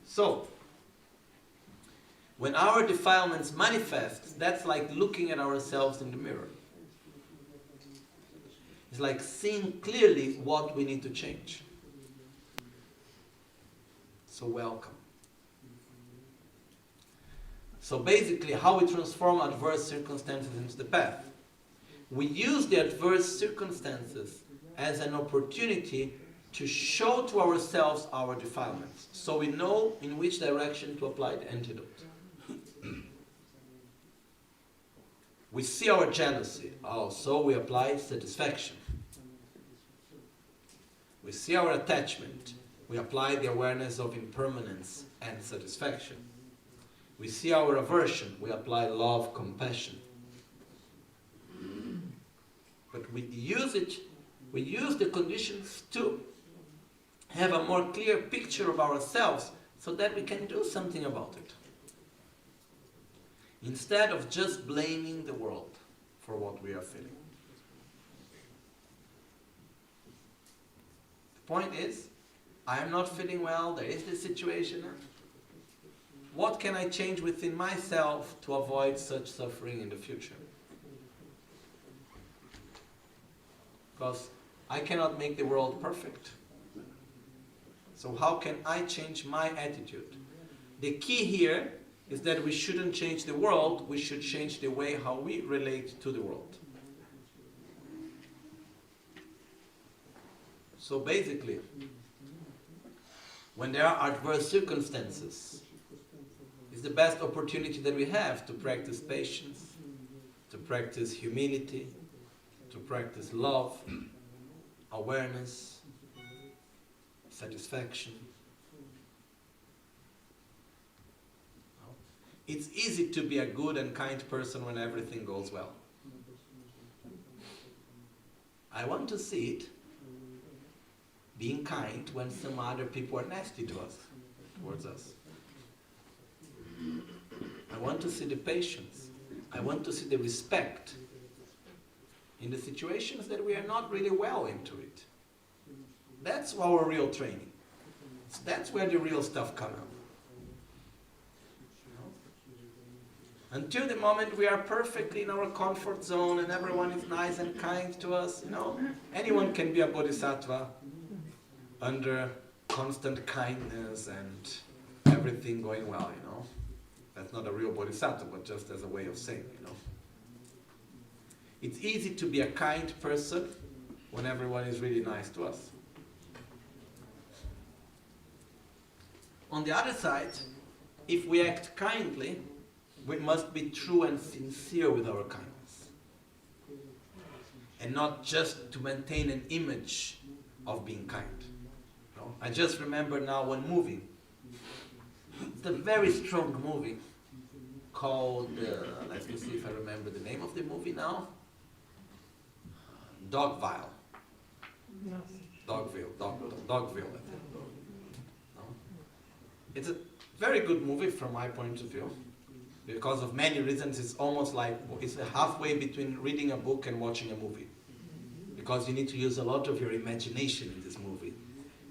So, when our defilements manifest, that's like looking at ourselves in the mirror. It's like seeing clearly what we need to change. So welcome. So basically, how we transform adverse circumstances into the path. We use the adverse circumstances as an opportunity to show to ourselves our defilements, so we know in which direction to apply the antidote. We see our jealousy, so we apply satisfaction. We see our attachment, we apply the awareness of impermanence and satisfaction. We see our aversion, we apply love, compassion. But we use the conditions to have a more clear picture of ourselves so that we can do something about it. Instead of just blaming the world for what we are feeling. The point is, I am not feeling well, there is this situation. What can I change within myself to avoid such suffering in the future? Because I cannot make the world perfect. So how can I change my attitude? The key here is that we shouldn't change the world, we should change the way how we relate to the world. So basically, when there are adverse circumstances, it's the best opportunity that we have to practice patience, to practice humility, to practice love, awareness, satisfaction. It's easy to be a good and kind person when everything goes well. I want to see it being kind when some other people are nasty towards us. I want to see the patience. I want to see the respect in the situations that we are not really well into it. That's our real training. That's where the real stuff comes out. Until the moment we are perfectly in our comfort zone and everyone is nice and kind to us, anyone can be a bodhisattva under constant kindness and everything going well, That's not a real bodhisattva, but just as a way of saying, It's easy to be a kind person when everyone is really nice to us. On the other side, if we act kindly, we must be true and sincere with our kindness. And not just to maintain an image of being kind. No? I just remember now one movie. It's a very strong movie called, let me see if I remember the name of the movie now. Dogville, I think. No? It's a very good movie from my point of view. Because of many reasons, it's almost like it's halfway between reading a book and watching a movie. Because you need to use a lot of your imagination in this movie.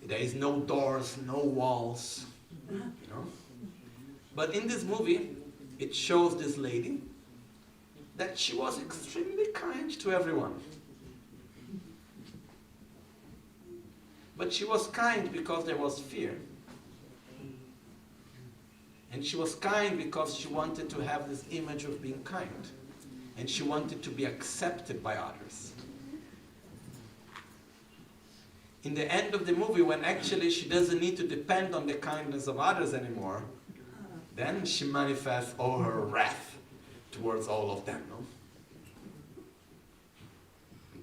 There is no doors, no walls, you know. But in this movie, it shows this lady that she was extremely kind to everyone. But she was kind because there was fear. And she was kind because she wanted to have this image of being kind. And she wanted to be accepted by others. In the end of the movie, when actually she doesn't need to depend on the kindness of others anymore, then she manifests all her wrath towards all of them, no?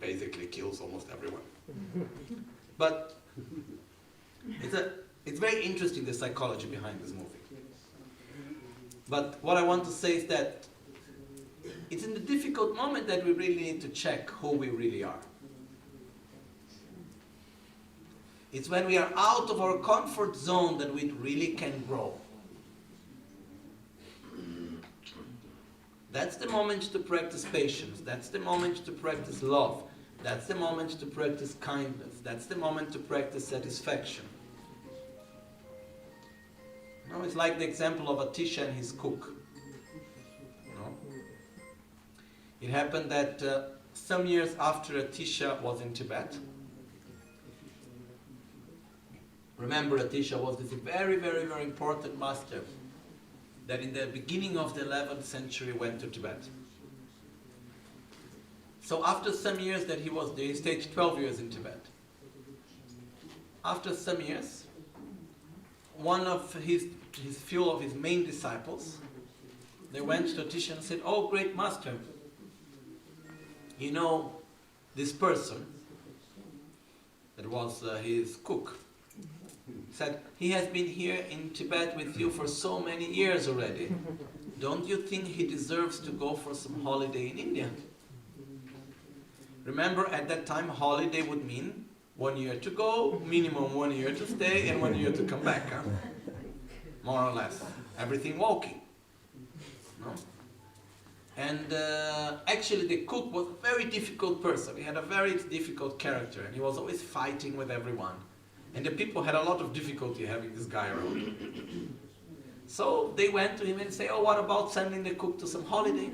Basically kills almost everyone. But it's very interesting, the psychology behind this movie. But what I want to say is that it's in the difficult moment that we really need to check who we really are. It's when we are out of our comfort zone that we really can grow. That's the moment to practice patience. That's the moment to practice love. That's the moment to practice kindness. That's the moment to practice satisfaction. You know, it's like the example of Atisha and his cook. You know? It happened that some years after Atisha was in Tibet, remember Atisha was this very, very, very important master that in the beginning of the 11th century went to Tibet. So after some years that he was there, he stayed 12 years in Tibet. After some years, one of his few of his main disciples, they went to Atisha and said, "Oh, great master, you know, this person," that was his cook, said, "He has been here in Tibet with you for so many years already. Don't you think he deserves to go for some holiday in India?" Remember, at that time, holiday would mean 1 year to go, minimum 1 year to stay, and 1 year to come back. Huh? More or less. Everything walking. No? And actually the cook was a very difficult person. He had a very difficult character, and he was always fighting with everyone. And the people had a lot of difficulty having this guy around. So they went to him and said, "Oh, what about sending the cook to some holiday?"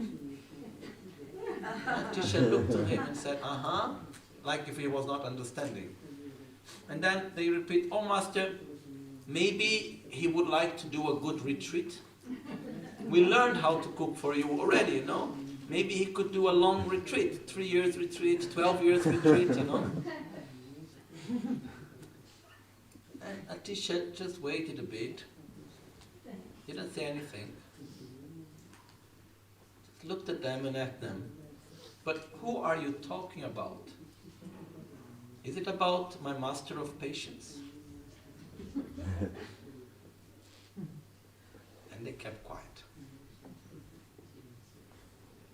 And Tisha looked to him and said, "Uh-huh," like if he was not understanding. And then they repeat, "Oh, master, maybe he would like to do a good retreat. We learned how to cook for you already, you know. Maybe he could do a long retreat, 3 years retreat, 12 years retreat, you know." And Atisha just waited a bit, didn't say anything. Just looked at them and asked them, "But who are you talking about? Is it about my master of patience?" And they kept quiet.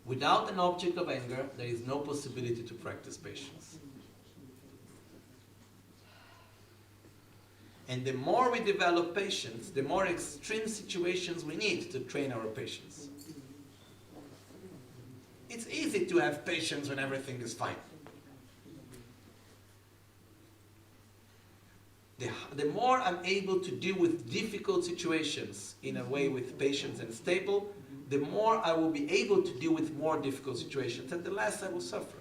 Without an object of anger, there is no possibility to practice patience. And the more we develop patience, the more extreme situations we need to train our patience. It's easy to have patience when everything is fine. The more I'm able to deal with difficult situations in a way with patience and stable, the more I will be able to deal with more difficult situations, and the less I will suffer.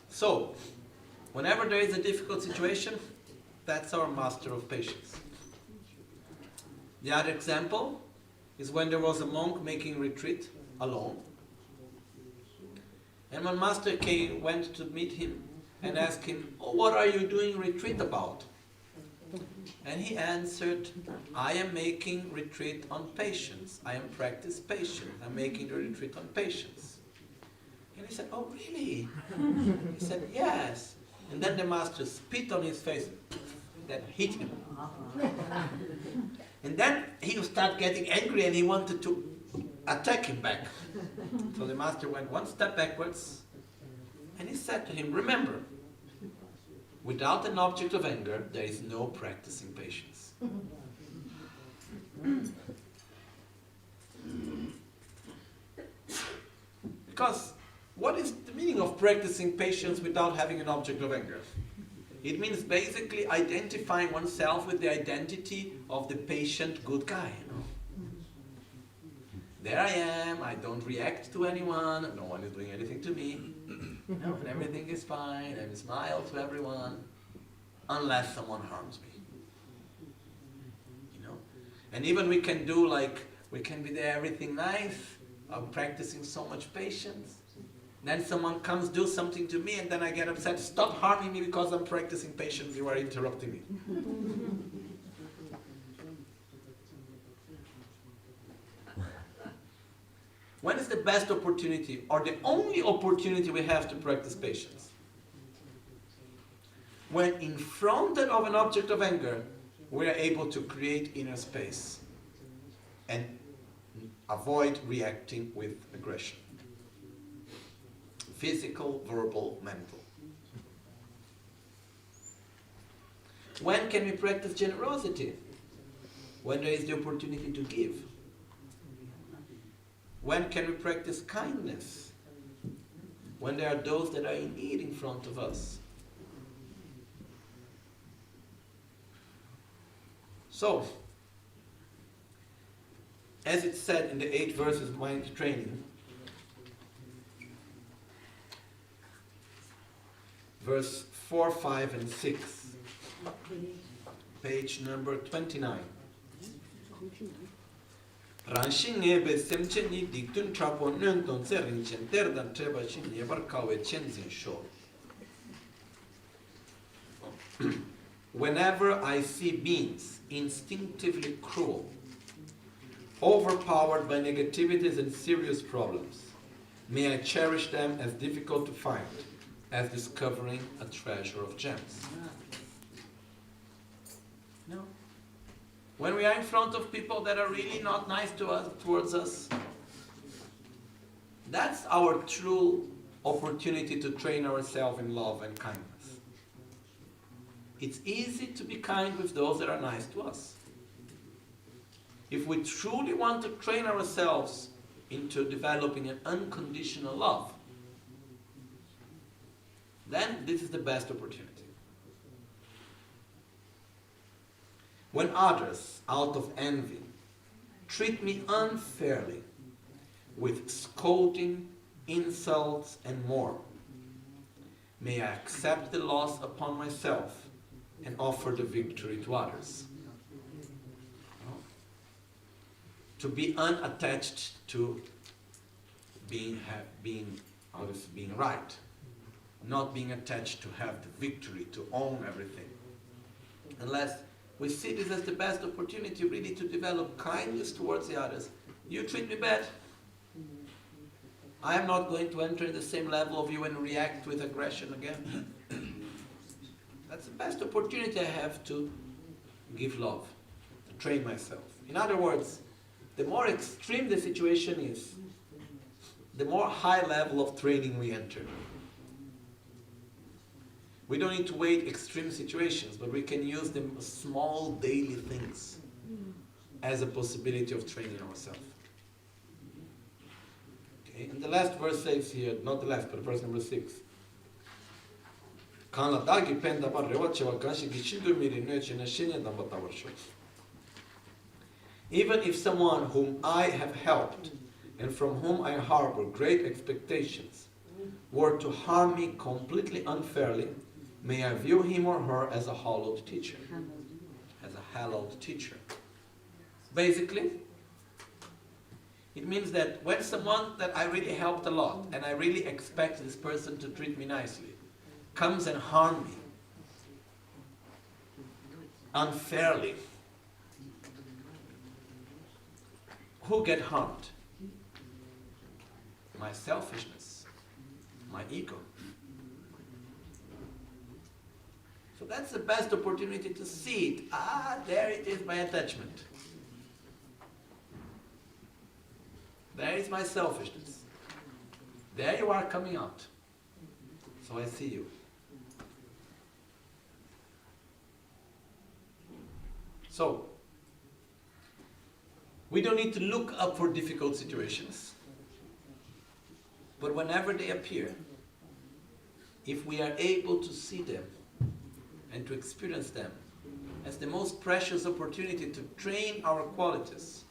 So, whenever there is a difficult situation, that's our master of patience. The other example is when there was a monk making retreat alone. And when master went to meet him and asked him, "Oh, what are you doing retreat about?" And he answered, "I am making retreat on patience. I am practice patience. I'm making the retreat on patience." And he said, "Oh, really?" He said, "Yes." And then the master spit on his face, then hit him. And then he would start getting angry and he wanted to attack him back. So the master went one step backwards and he said to him, "Remember, without an object of anger, there is no practicing patience." Because what is the meaning of practicing patience without having an object of anger? It means basically identifying oneself with the identity of the patient good guy. There I am, I don't react to anyone, no one is doing anything to me, and everything is fine, I smile to everyone, unless someone harms me. And even we can do we can be there, everything nice, I'm practicing so much patience. Then someone comes, do something to me, and then I get upset. "Stop harming me because I'm practicing patience, you are interrupting me." When is the best opportunity, or the only opportunity we have to practice patience? When in front of an object of anger, we are able to create inner space and avoid reacting with aggression. Physical, verbal, mental. When can we practice generosity? When there is the opportunity to give. When can we practice kindness? When there are those that are in need in front of us. So, as it said in the 8 verses of mind training, verse 4, 5, and 6, page number 29. Ranshinge be semcheni diktun trapo nönton serinchen terdan treba shinye barkawe chenzin sho. Whenever I see beings instinctively cruel, overpowered by negativities and serious problems, may I cherish them as difficult to find as discovering a treasure of gems. No. When we are in front of people that are really not nice to us, towards us, that's our true opportunity to train ourselves in love and kindness. It's easy to be kind with those that are nice to us. If we truly want to train ourselves into developing an unconditional love, then this is the best opportunity. When others, out of envy, treat me unfairly with scolding, insults, and more, may I accept the loss upon myself and offer the victory to others. To be unattached to being right, not being attached to have the victory, to own everything. Unless we see this as the best opportunity really to develop kindness towards the others. You treat me bad, I am not going to enter in the same level of you and react with aggression again. That's the best opportunity I have to give love, to train myself. In other words, the more extreme the situation is, the more high level of training we enter. We don't need to wait extreme situations, but we can use the small daily things as a possibility of training ourselves. Okay, and the last verse says here, not the last, but verse number 6. Even if someone whom I have helped and from whom I harbor great expectations were to harm me completely unfairly, may I view him or her as a hallowed teacher. As a hallowed teacher. Basically, it means that when someone that I really helped a lot and I really expect this person to treat me nicely comes and harm me unfairly, who get harmed? My selfishness. My ego. So that's the best opportunity to see it. Ah, there it is, my attachment. There is my selfishness. There you are coming out. So I see you. So, we don't need to look up for difficult situations. But whenever they appear, if we are able to see them and to experience them as the most precious opportunity to train our qualities,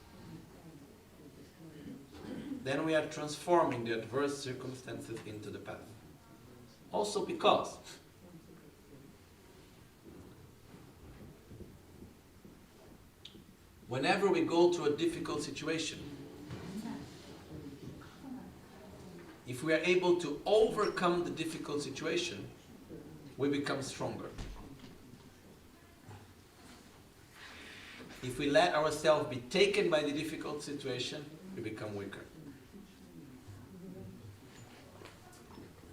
then we are transforming the adverse circumstances into the path. Also because whenever we go through a difficult situation, if we are able to overcome the difficult situation, we become stronger. If we let ourselves be taken by the difficult situation, we become weaker.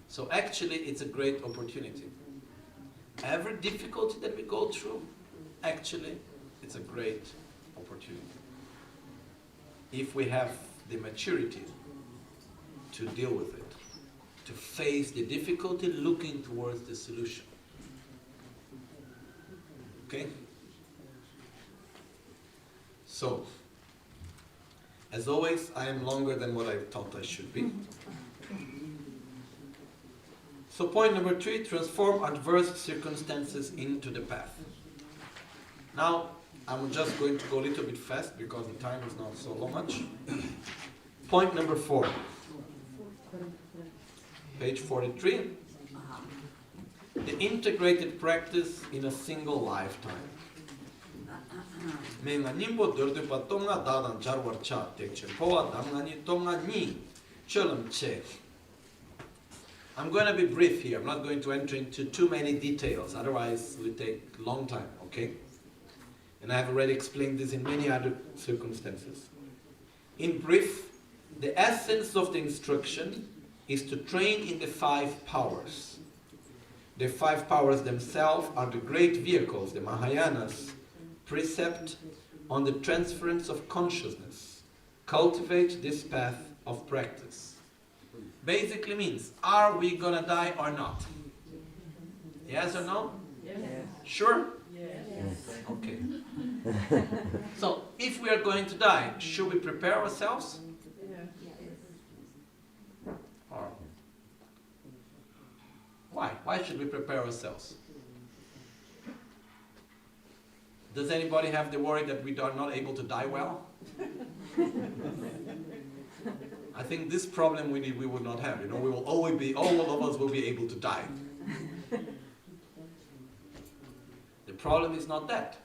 So actually, it's a great opportunity. Every difficulty that we go through, actually, it's a great opportunity. If we have the maturity to deal with it, to face the difficulty looking towards the solution. Okay? So, as always, I am longer than what I thought I should be. So point number 3, transform adverse circumstances into the path. Now, I'm just going to go a little bit fast because the time is not so much. Point number 4. Page 43. The integrated practice in a single lifetime. I'm going to be brief here. I'm not going to enter into too many details, otherwise it will take a long time, okay? And I have already explained this in many other circumstances. In brief, the essence of the instruction is to train in the 5 powers. The 5 powers themselves are the great vehicles, the Mahayanas, precept on the transference of consciousness. Cultivate this path of practice. Basically means, are we gonna die or not? Yes or no? Yes. Sure? Yes. Okay. So, if we are going to die, should we prepare ourselves? Or why? Why should we prepare ourselves? Does anybody have the worry that we are not able to die well? I think this problem we would not have. You know, we will always be, all of us will be able to die. The problem is not that.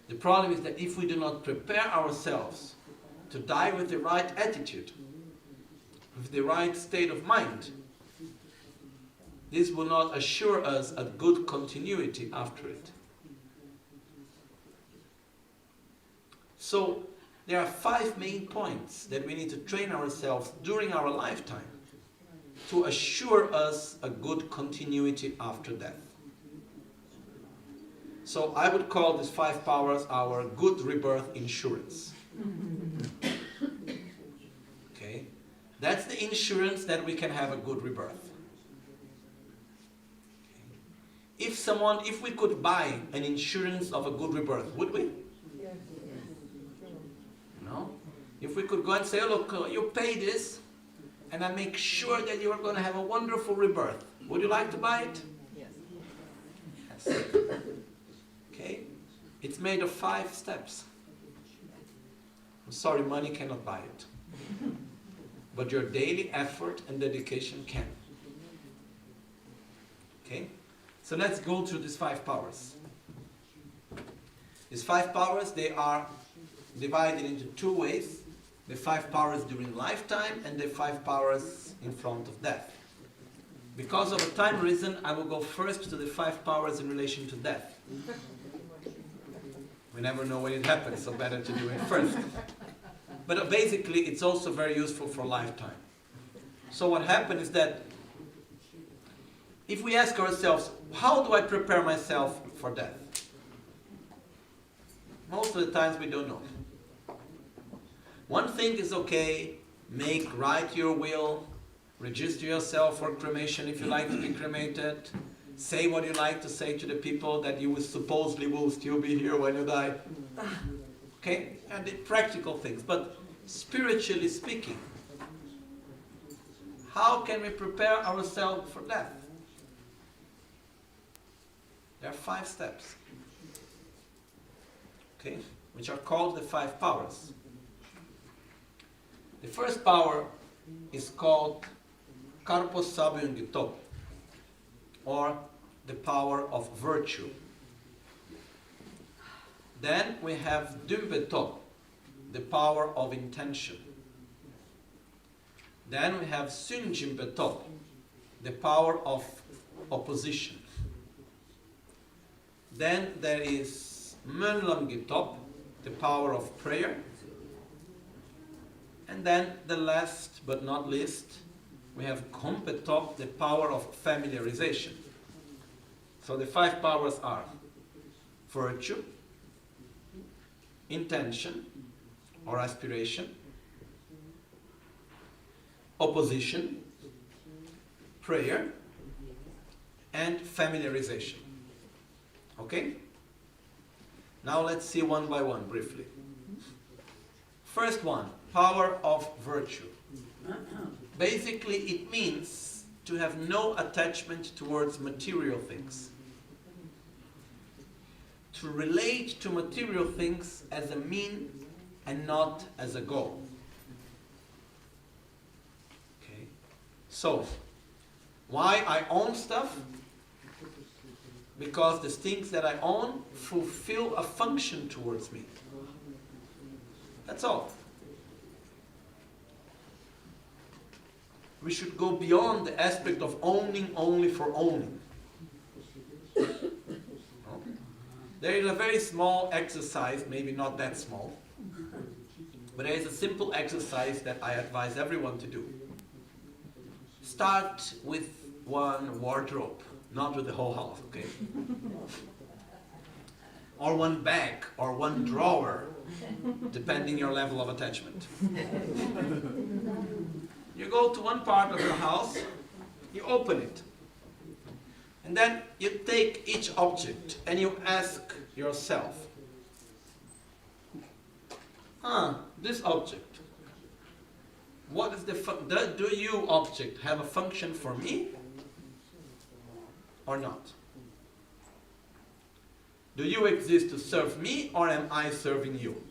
The problem is that if we do not prepare ourselves to die with the right attitude, with the right state of mind, this will not assure us a good continuity after it. So, there are 5 main points that we need to train ourselves during our lifetime to assure us a good continuity after death. So I would call these 5 powers our good rebirth insurance. Okay? That's the insurance that we can have a good rebirth. If we could buy an insurance of a good rebirth, would we? No? If we could go and say, oh, look, you pay this, and I make sure that you are going to have a wonderful rebirth. Would you like to buy it? Yes. Yes. Okay? It's made of 5 steps. I'm sorry, money cannot buy it. But your daily effort and dedication can. Okay? So let's go through these 5 powers. These 5 powers, they are divided into 2 ways. The 5 powers during lifetime and the 5 powers in front of death. Because of a time reason, I will go first to the 5 powers in relation to death. We never know when it happens, so better to do it first. But basically, it's also very useful for lifetime. So what happened is that if we ask ourselves, how do I prepare myself for death? Most of the times we don't know. One thing is okay, write your will, register yourself for cremation if you like to be cremated, say what you like to say to the people that you supposedly will still be here when you die. Okay? And the practical things. But spiritually speaking, how can we prepare ourselves for death? There are 5 steps. Okay? Which are called the 5 powers. The first power is called Karpo Sabyungito, or the power of virtue. Then we have Dumbeto, the power of intention. Then we have Sunjimbeto, the power of opposition. Then there is Mönlamgitop, the power of prayer. And then the last but not least, we have Kompetop, the power of familiarization. So the 5 powers are virtue, intention or aspiration, opposition, prayer, and familiarization. Okay? Now let's see one by one briefly. First one, power of virtue. Basically, it means to have no attachment towards material things. To relate to material things as a mean and not as a goal. Okay? So, why I own stuff? Because the things that I own fulfill a function towards me. That's all. We should go beyond the aspect of owning only for owning. There is a very small exercise, maybe not that small, but there is a simple exercise that I advise everyone to do. Start with one wardrobe, not with the whole house, okay? Or one bag, or one drawer, depending your level of attachment. You go to one part of the house, you open it, and then you take each object and you ask yourself, this object, what is do you object have a function for me or not? Do you exist to serve me or am I serving you?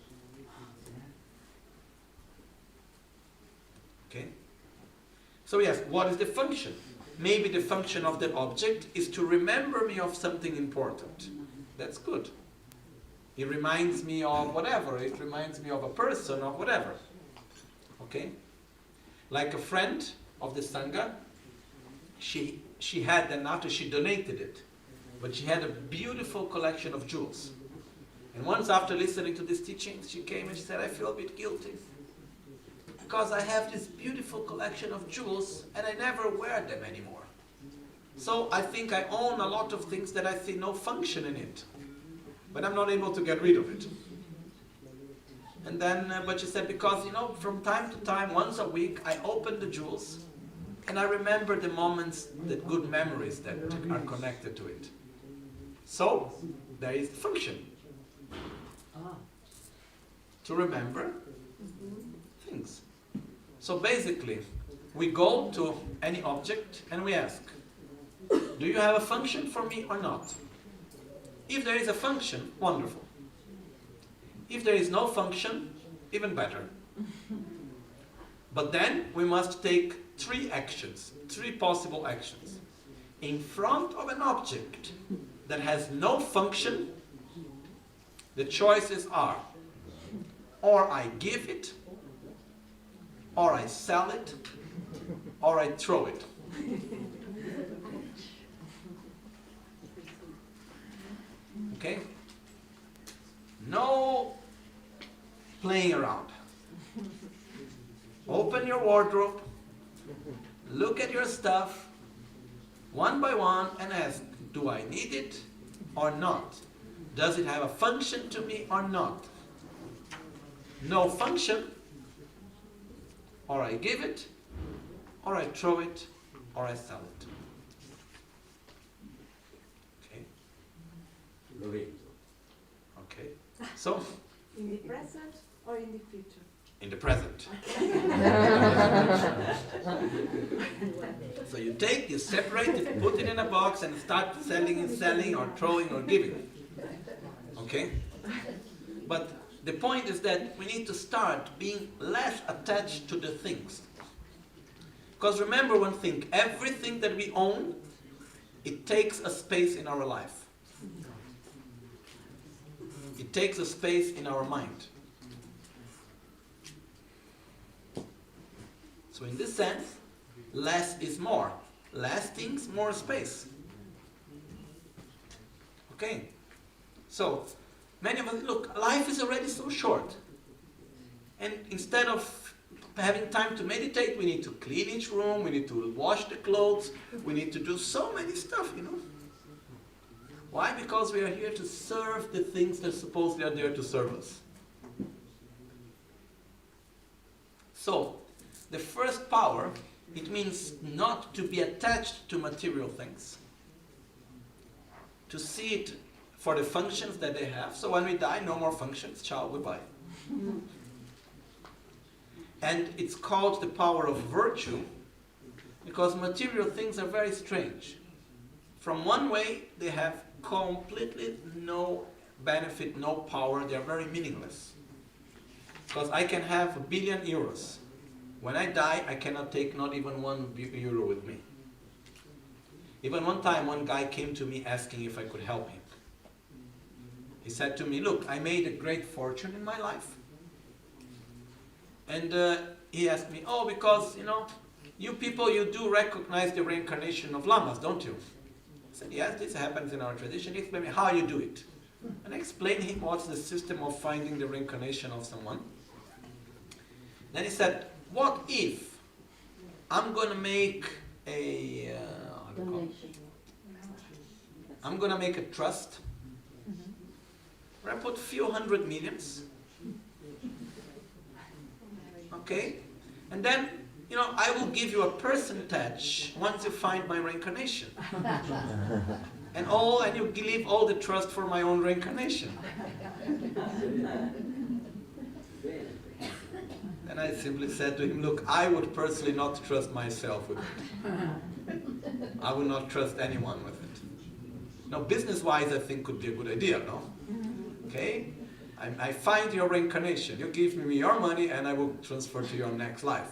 Okay? So yes, what is the function? Maybe the function of that object is to remember me of something important. That's good. It reminds me of whatever. It reminds me of a person or whatever. Okay? Like a friend of the Sangha, she had, and after she donated it, but she had a beautiful collection of jewels. And once after listening to this teaching, she came and she said, I feel a bit guilty. Because I have this beautiful collection of jewels and I never wear them anymore. So I think I own a lot of things that I see no function in it. But I'm not able to get rid of it. And then, but she said, because, from time to time, once a week, I open the jewels and I remember the moments, the good memories that are connected to it. So, there is the function. To remember things. So basically, we go to any object and we ask, do you have a function for me or not? If there is a function, wonderful. If there is no function, even better. But then we must take 3 actions, 3 possible actions. In front of an object that has no function, the choices are, or I give it, or I sell it, or I throw it. Okay? No playing around. Open your wardrobe, look at your stuff one by one and ask, do I need it or not? Does it have a function to me or not? No function, or I give it, or I throw it, or I sell it. Okay? Okay. So, In the present or in the future? in the present. So you take, you separate it, put it in a box and start selling or throwing or giving. Okay? But the point is that we need to start being less attached to the things. Because remember one thing, everything that we own, it takes a space in our life. It takes a space in our mind. So in this sense, less is more. Less things, more space. Okay? So, many of us, look, life is already so short. And instead of having time to meditate, we need to clean each room, we need to wash the clothes, we need to do so many stuff, you know. Why? Because we are here to serve the things that supposedly are there to serve us. So, the first power, it means not to be attached to material things. To see it for the functions that they have. So when we die, no more functions, ciao, goodbye. And it's called the power of virtue, because material things are very strange. From one way, they have completely no benefit, no power, they are very meaningless. Because I can have €1 billion. When I die, I cannot take not even €1 with me. Even one time, one guy came to me asking if I could help him. He said to me, look, I made a great fortune in my life. And he asked me, oh, because, you know, you people, you do recognize the reincarnation of lamas, don't you? I said, yes, this happens in our tradition. He explained me how you do it. And I explained him what's the system of finding the reincarnation of someone. Then he said, what if I'm going to make a I'm going to make a trust where I put few hundred millions, okay, and then, you know, I will give you a percentage once you find my reincarnation, and you leave all the trust for my own reincarnation. And I simply said to him, look, I would personally not trust myself with it. I would not trust anyone with it. Now, business-wise, I think could be a good idea, no? Okay? I find your reincarnation. You give me your money and I will transfer to your next life.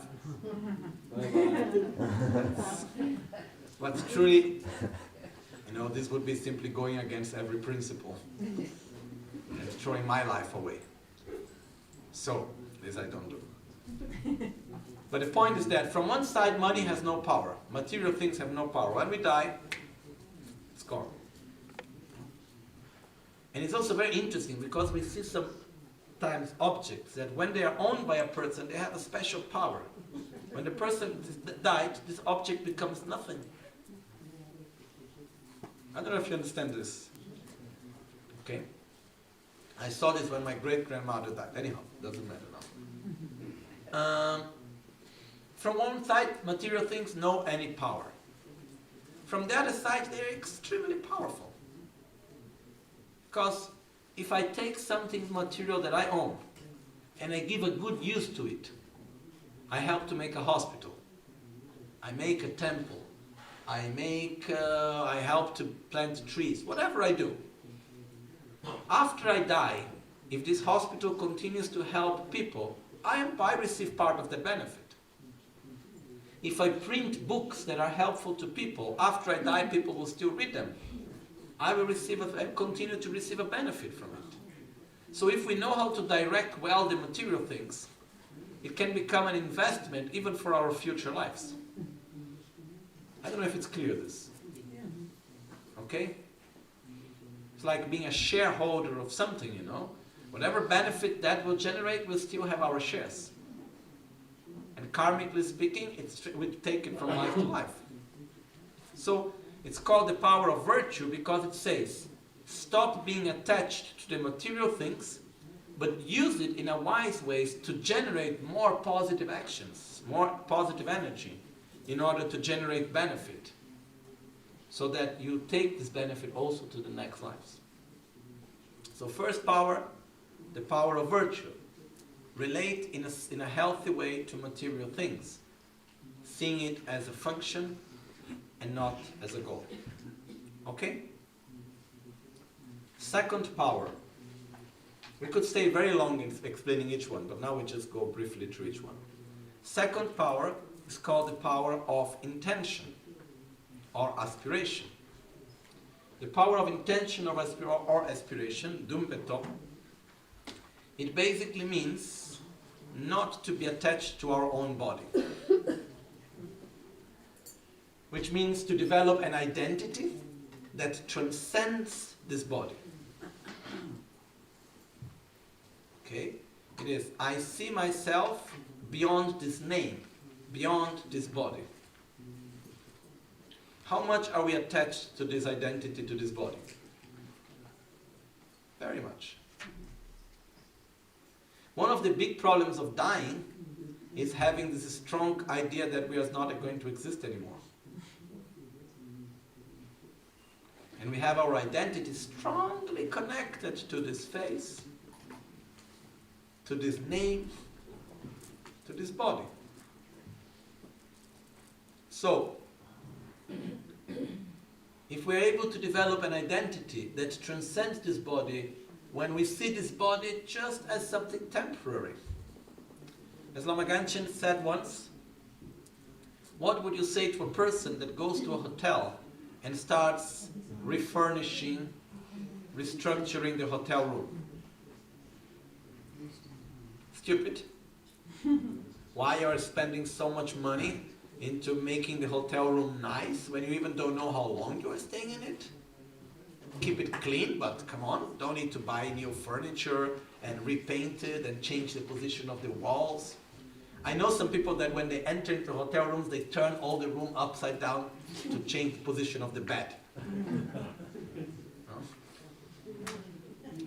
But truly, you know, this would be simply going against every principle and throwing my life away. So, this I don't do. But the point is that from one side, money has no power. Material things have no power. When we die, it's gone. And it's also very interesting because we see sometimes objects that when they are owned by a person, they have a special power. When the person died, this object becomes nothing. I don't know if you understand this. Okay? I saw this when my great-grandmother died. Anyhow, doesn't matter now. From one side, material things no any power. From the other side, they are extremely powerful. Because if I take something material that I own and I give a good use to it, I help to make a hospital, I make a temple, I help to plant trees, whatever I do. After I die, if this hospital continues to help people, I receive part of the benefit. If I print books that are helpful to people, after I die, people will still read them. I will continue to receive a benefit from it. So if we know how to direct well the material things, it can become an investment even for our future lives. I don't know if it's clear, this. Okay? It's like being a shareholder of something, you know. Whatever benefit that will generate, we'll still have our shares. And karmically speaking, we take it from life to life. So it's called the power of virtue because it says, stop being attached to the material things, but use it in a wise way to generate more positive actions, more positive energy, in order to generate benefit, so that you take this benefit also to the next lives. So first power, the power of virtue. Relate in a healthy way to material things, seeing it as a function and not as a goal. Okay? Second power. We could stay very long in explaining each one, but now we just go briefly through each one. Second power is called the power of intention or aspiration. The power of intention or aspiration, dumpeto, it basically means not to be attached to our own body. Which means to develop an identity that transcends this body. Okay? It is, I see myself beyond this name, beyond this body. How much are we attached to this identity, to this body? Very much. One of the big problems of dying is having this strong idea that we are not going to exist anymore. And we have our identity strongly connected to this face, to this name, to this body. So, if we're able to develop an identity that transcends this body, when we see this body just as something temporary. As Lama Ganchen said once, what would you say to a person that goes to a hotel and starts refurnishing, restructuring the hotel room? Stupid. Why are you spending so much money into making the hotel room nice when you even don't know how long you are staying in it? Keep it clean, but come on, don't need to buy new furniture and repaint it and change the position of the walls. I know some people that when they enter into hotel rooms, they turn all the room upside down to change the position of the bed. No?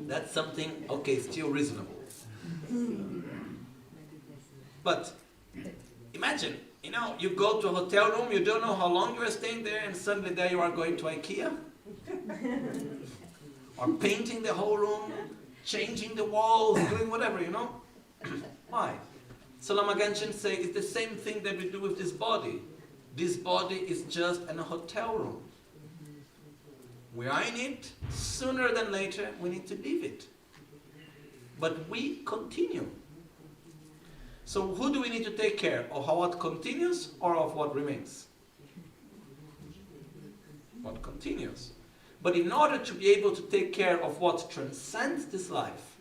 That's something, okay, still reasonable. But imagine, you go to a hotel room, you don't know how long you are staying there, and suddenly there you are going to IKEA. Or painting the whole room, changing the walls, doing whatever, Why? So Lama Ganchen says it's the same thing that we do with this body. This body is just in a hotel room. We are in it, sooner than later we need to leave it. But we continue. So who do we need to take care of? How what continues or of what remains? What continues. But in order to be able to take care of what transcends this life,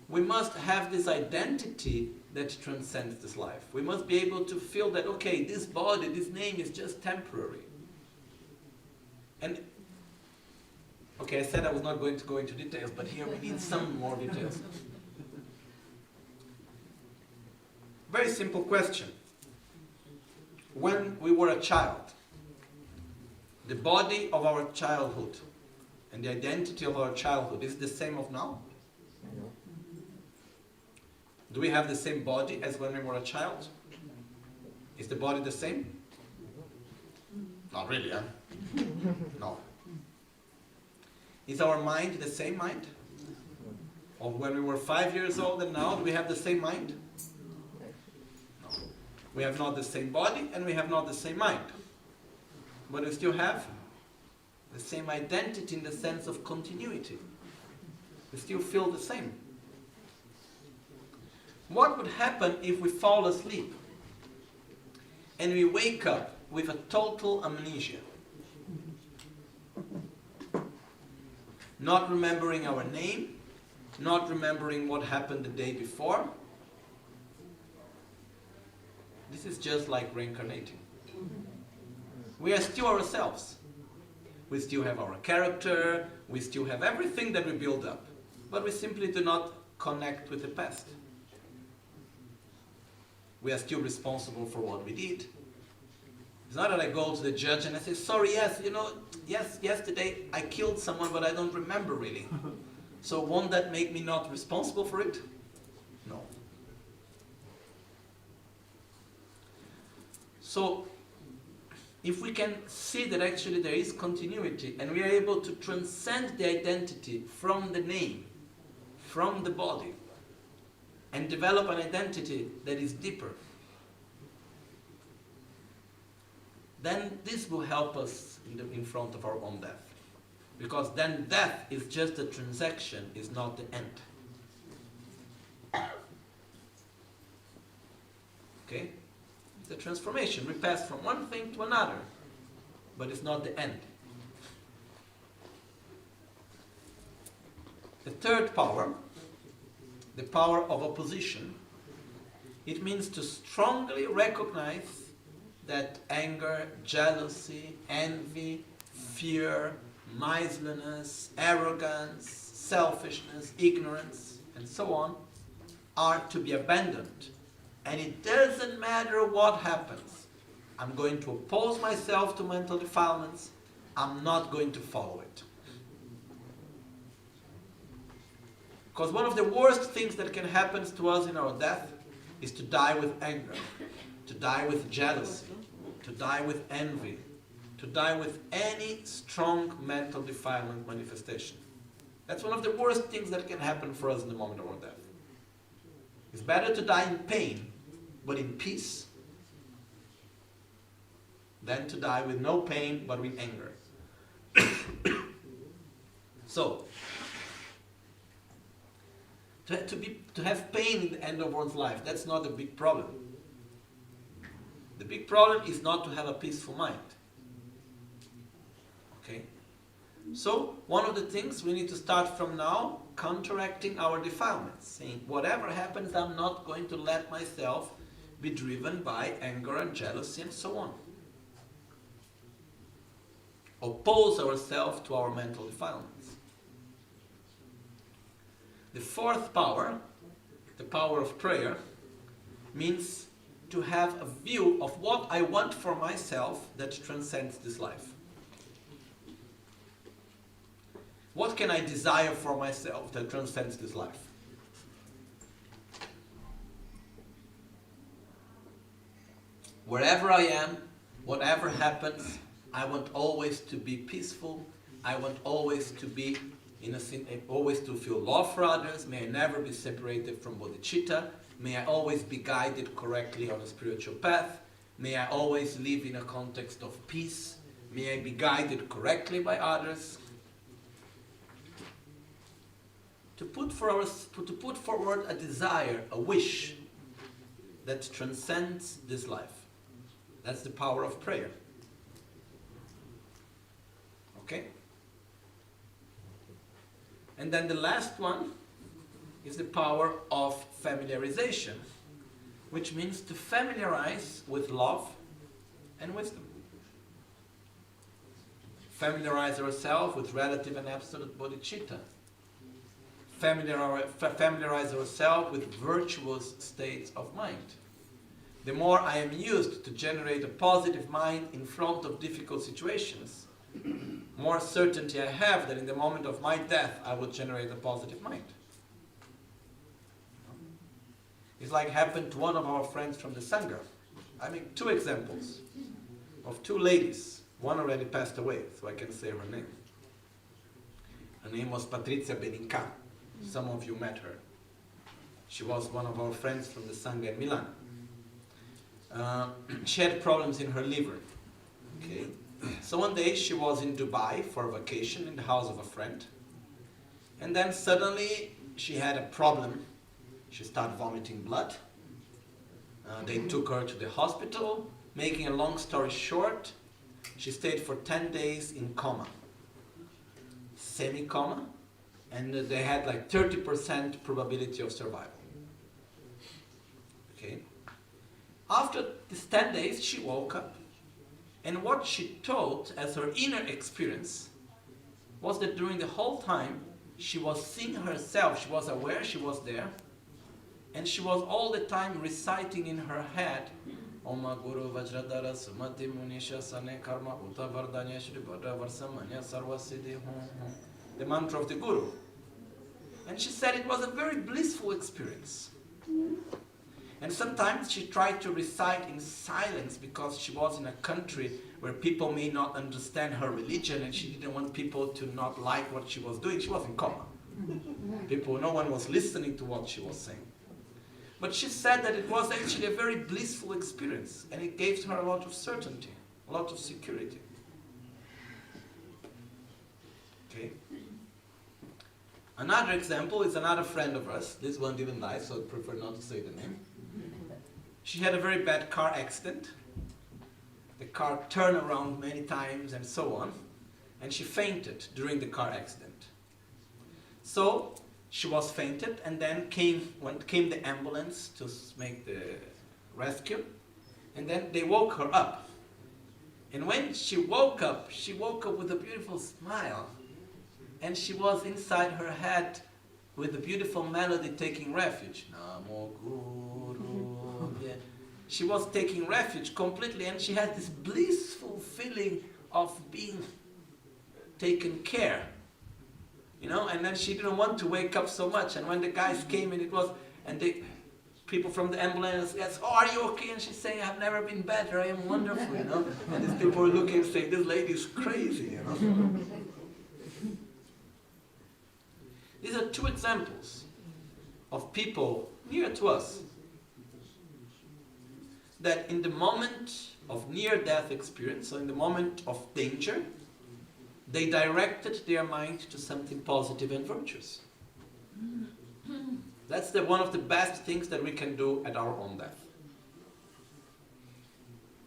we must have this identity that transcends this life. We must be able to feel that, okay, this body, this name is just temporary. And, okay, I said I was not going to go into details, but here we need some more details. Very simple question. When we were a child, the body of our childhood and the identity of our childhood is the same of now? Do we have the same body as when we were a child? Is the body the same? Not really, huh? No. Is our mind the same mind? Of when we were 5 years old and now, do we have the same mind? No. We have not the same body and we have not the same mind. But we still have the same identity in the sense of continuity. We still feel the same. What would happen if we fall asleep and we wake up with a total amnesia? Not remembering our name, not remembering what happened the day before. This is just like reincarnating. We are still ourselves. We still have our character, we still have everything that we build up, but we simply do not connect with the past. we are still responsible for what we did. It's not that I go to the judge and I say, sorry, yes, yesterday I killed someone, but I don't remember really. So won't that make me not responsible for it? No. So, if we can see that actually there is continuity and we are able to transcend the identity from the name, from the body, and develop an identity that is deeper, then this will help us in front of our own death. Because then death is just a transaction, is not the end. Okay? It's a transformation. We pass from one thing to another, but it's not the end. The third power, the power of opposition, it means to strongly recognize that anger, jealousy, envy, fear, miserliness, arrogance, selfishness, ignorance, and so on, are to be abandoned. And it doesn't matter what happens. I'm going to oppose myself to mental defilements. I'm not going to follow it. Because one of the worst things that can happen to us in our death is to die with anger, to die with jealousy, to die with envy, to die with any strong mental defilement manifestation. That's one of the worst things that can happen for us in the moment of our death. It's better to die in pain, but in peace, than to die with no pain, but with anger. So, to have pain in the end of one's life, that's not a big problem. The big problem is not to have a peaceful mind. Okay? So, one of the things we need to start from now, counteracting our defilements, saying, whatever happens, I'm not going to let myself be driven by anger and jealousy and so on. Oppose ourselves to our mental defilements. The fourth power, the power of prayer, means to have a view of what I want for myself that transcends this life. What can I desire for myself that transcends this life? Wherever I am, whatever happens, I want always to be peaceful. I want always to be always to feel love for others. May I never be separated from bodhicitta. May I always be guided correctly on a spiritual path. May I always live in a context of peace. May I be guided correctly by others. To put forward a desire, a wish that transcends this life. That's the power of prayer. Okay? And then the last one is the power of familiarization, which means to familiarize with love and wisdom. Familiarize ourselves with relative and absolute bodhicitta. Familiarize ourselves with virtuous states of mind. The more I am used to generate a positive mind in front of difficult situations, more certainty I have that in the moment of my death I will generate a positive mind. It's like happened to one of our friends from the Sangha. I make two examples of two ladies. One already passed away, so I can say her name. Her name was Patrizia Beninca. Some of you met her. She was one of our friends from the Sangha in Milan. She had problems in her liver. Okay. So one day she was in Dubai for a vacation in the house of a friend. And then suddenly she had a problem. She started vomiting blood. They took her to the hospital. Making a long story short, she stayed for 10 days in coma. Semi-coma. And they had like 30% probability of survival. Okay. After these 10 days, she woke up. And what she told as her inner experience was that during the whole time, she was seeing herself, she was aware she was there, And she was all the time reciting in her head, Oma Guru Vajradhara Sumati Munisha Sane Karma Uta Vardanya Shri Bhadra Varsamanya Sarva Siddhi the mantra of the Guru. And she said it was a very blissful experience. And sometimes she tried to recite in silence because she was in a country where people may not understand her religion and she didn't want people to not like what she was doing. She was in coma. No one was listening to what she was saying. But she said that it was actually a very blissful experience and it gave her a lot of certainty, a lot of security. Okay. Another example is another friend of ours. This one didn't die, so I prefer not to say the name. She had a very bad car accident. The car turned around many times and so on. And she fainted during the car accident. So she was fainted and then came the ambulance to make the rescue. And then they woke her up. And when she woke up with a beautiful smile. And she was inside her head with a beautiful melody taking refuge. Namo Guru. Yeah. She was taking refuge completely and she had this blissful feeling of being taken care. And then she didn't want to wake up so much. And when the guys came in, and the people from the ambulance asked, "Oh, are you okay?" And she's saying, "I've never been better, I am wonderful, And these people were looking and saying, "This lady is crazy, These are two examples of people near to us that in the moment of near-death experience, so in the moment of danger, they directed their mind to something positive and virtuous. That's one of the best things that we can do at our own death.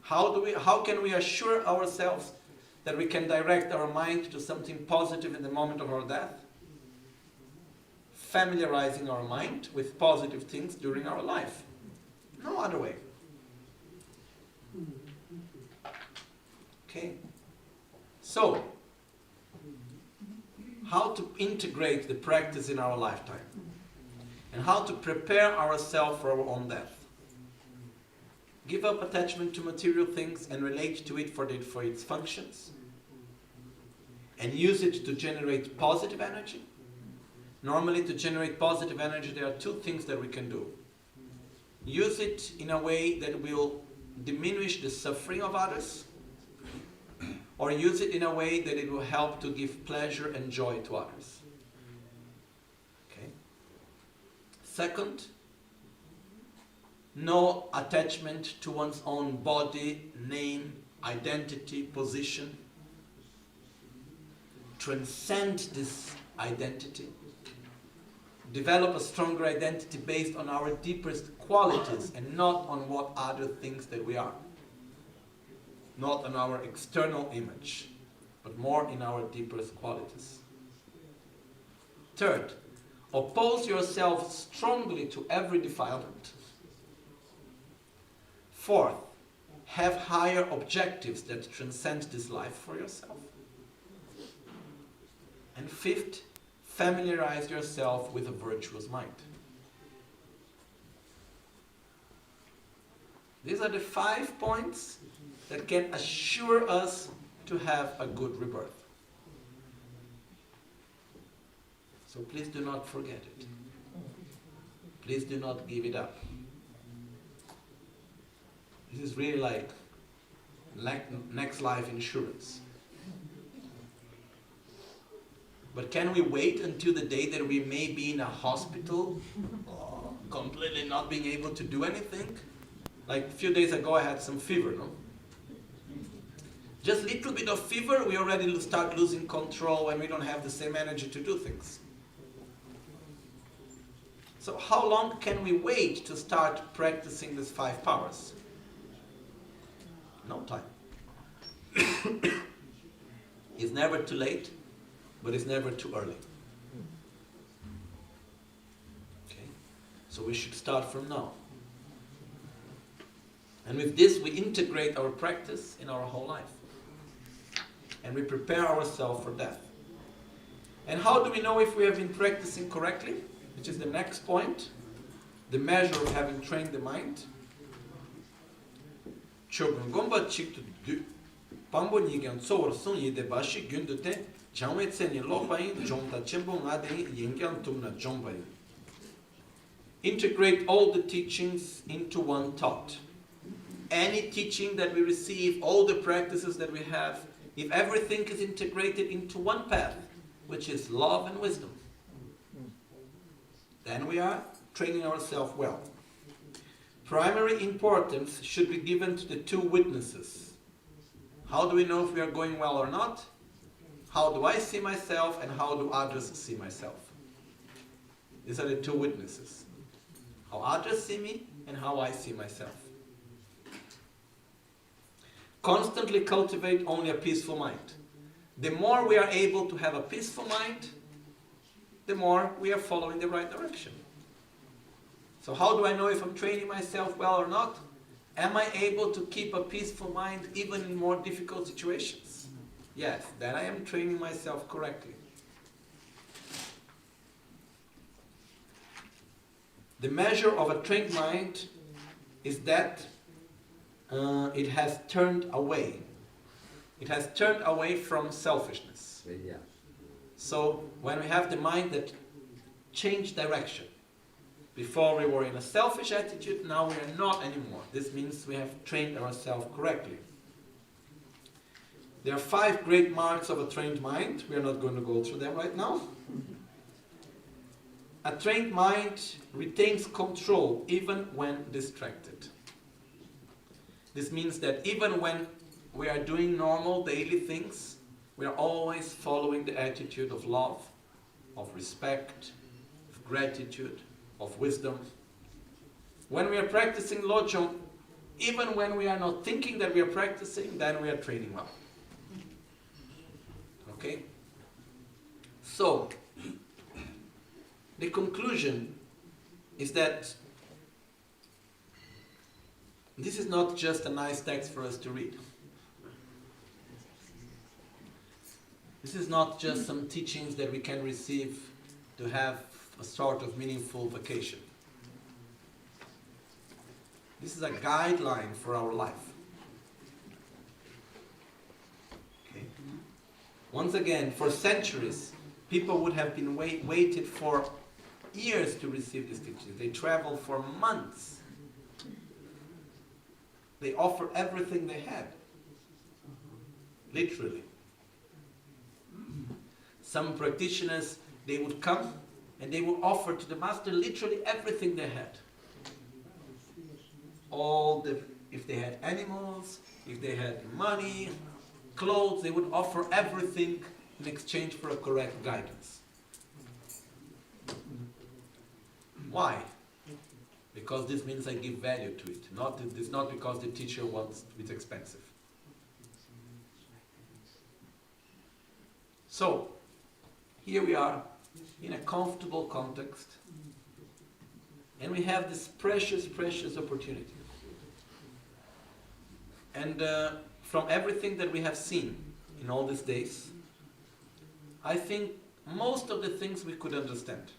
How can we assure ourselves that we can direct our mind to something positive in the moment of our death? Familiarizing our mind with positive things during our life. No other way. Okay? So, how to integrate the practice in our lifetime? And how to prepare ourselves for our own death? Give up attachment to material things and relate to it for its functions. And use it to generate positive energy. Normally, to generate positive energy, there are two things that we can do. Use it in a way that will diminish the suffering of others, or use it in a way that it will help to give pleasure and joy to others. Okay. Second, no attachment to one's own body, name, identity, position. Transcend this identity. Develop a stronger identity based on our deepest qualities and not on what other things that we are. Not on our external image, but more in our deepest qualities. Third, oppose yourself strongly to every defilement. Fourth, have higher objectives that transcend this life for yourself. And fifth, familiarize yourself with a virtuous mind. These are the 5 points that can assure us to have a good rebirth. So please do not forget it. Please do not give it up. This is really like next life insurance. But can we wait until the day that we may be in a hospital, completely not being able to do anything? Like a few days ago I had some fever, no? Just a little bit of fever, we already start losing control and we don't have the same energy to do things. So how long can we wait to start practicing these 5 powers? No time. It's never too late, but it's never too early. Okay? So we should start from now. And with this we integrate our practice in our whole life. And we prepare ourselves for death. And how do we know if we have been practicing correctly? Which is the next point. the measure of having trained the mind. Chogun gomba chik to do. Pambo nigan tsor sung yi de bashi gyundute, jamwe tseni lopayin, jomta chimbo ngade yingyan tumna jombayin. Integrate all the teachings into one thought. Any teaching that we receive, all the practices that we have, if everything is integrated into one path, which is love and wisdom, then we are training ourselves well. Primary importance should be given to the two witnesses. How do we know if we are going well or not? How do I see myself and how do others see myself? These are the two witnesses. How others see me and how I see myself. Constantly cultivate only a peaceful mind. The more we are able to have a peaceful mind, the more we are following the right direction. So how do I know if I'm training myself well or not? Am I able to keep a peaceful mind even in more difficult situations? Yes, then I am training myself correctly. The measure of a trained mind is that it has turned away. It has turned away from selfishness. So when we have the mind that changed direction, before we were in a selfish attitude, now we are not anymore. This means we have trained ourselves correctly. There are 5 great marks of a trained mind. We are not going to go through them right now. A trained mind retains control even when distracted. This means that even when we are doing normal daily things, we are always following the attitude of love, of respect, of gratitude, of wisdom. When we are practicing Lojong, even when we are not thinking that we are practicing, then we are training well. Okay? So, the conclusion is that this is not just a nice text for us to read. This is not just some teachings that we can receive to have a sort of meaningful vacation. This is a guideline for our life. Okay. Once again, for centuries, people would have been waited for years to receive these teachings. They traveled for months. They offered everything they had. Literally. Some practitioners, they would come and they would offer to the master literally everything they had. If they had animals, if they had money, clothes, they would offer everything in exchange for a correct guidance. Why? Because this means I give value to it. It's not because the teacher wants it's expensive. So, here we are in a comfortable context, and we have this precious, precious opportunity. And from everything that we have seen in all these days, I think most of the things we could understand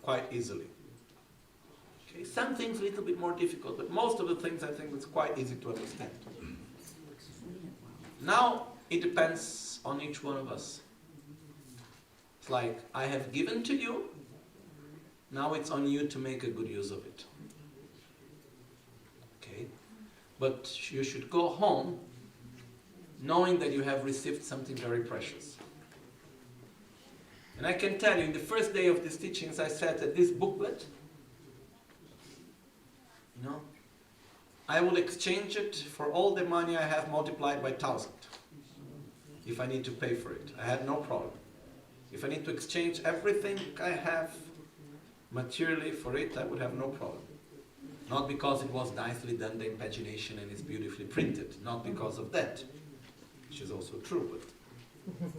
quite easily. Okay, some things a little bit more difficult, but most of the things I think it's quite easy to understand. Now it depends on each one of us. It's like, I have given to you, now it's on you to make a good use of it. Okay? But you should go home knowing that you have received something very precious. And I can tell you, in the first day of these teachings, I said that this booklet, I will exchange it for all the money I have multiplied by 1,000. If I need to pay for it, I had no problem. If I need to exchange everything I have materially for it, I would have no problem. Not because it was nicely done, the imagination, and it's beautifully printed. Not because of that, which is also true, but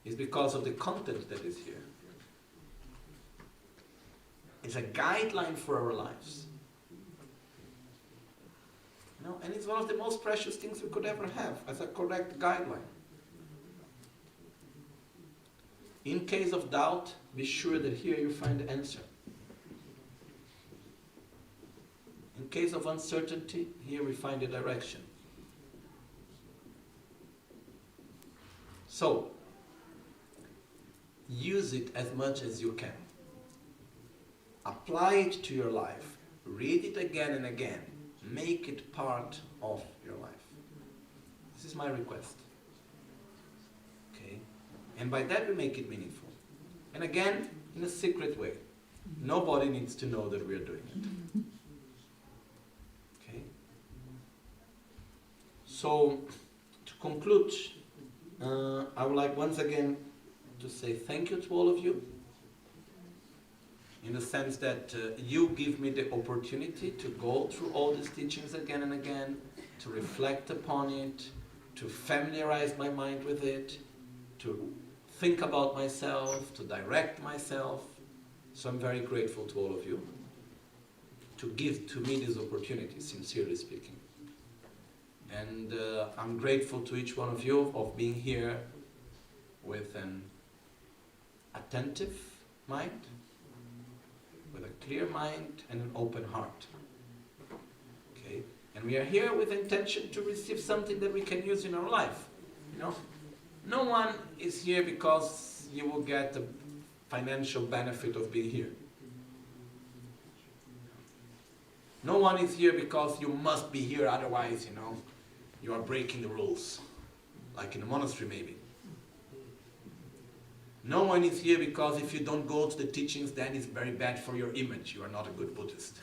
it's because of the content that is here. It's a guideline for our lives. And it's one of the most precious things we could ever have as a correct guideline. In case of doubt, be sure that here you find the answer. case of uncertainty, here we find a direction. So, use it as much as you can. Apply it to your life. Read it again and again. Make it part of your life. This is my request. Okay? And by that we make it meaningful. And again, in a secret way. Nobody needs to know that we are doing it. Okay? So, to conclude, I would like once again to say thank you to all of you, in the sense that you give me the opportunity to go through all these teachings again and again, to reflect upon it, to familiarize my mind with it, to think about myself, to direct myself. So I'm very grateful to all of you to give to me this opportunity, sincerely speaking. And I'm grateful to each one of you of being here with an attentive mind, with a clear mind and an open heart. Okay? And we are here with intention to receive something that we can use in our life. You know? No one is here because you will get the financial benefit of being here. No one is here because you must be here, otherwise, you know, you are breaking the rules. Like in a monastery, maybe. No one is here because if you don't go to the teachings, then it's very bad for your image. You are not a good Buddhist.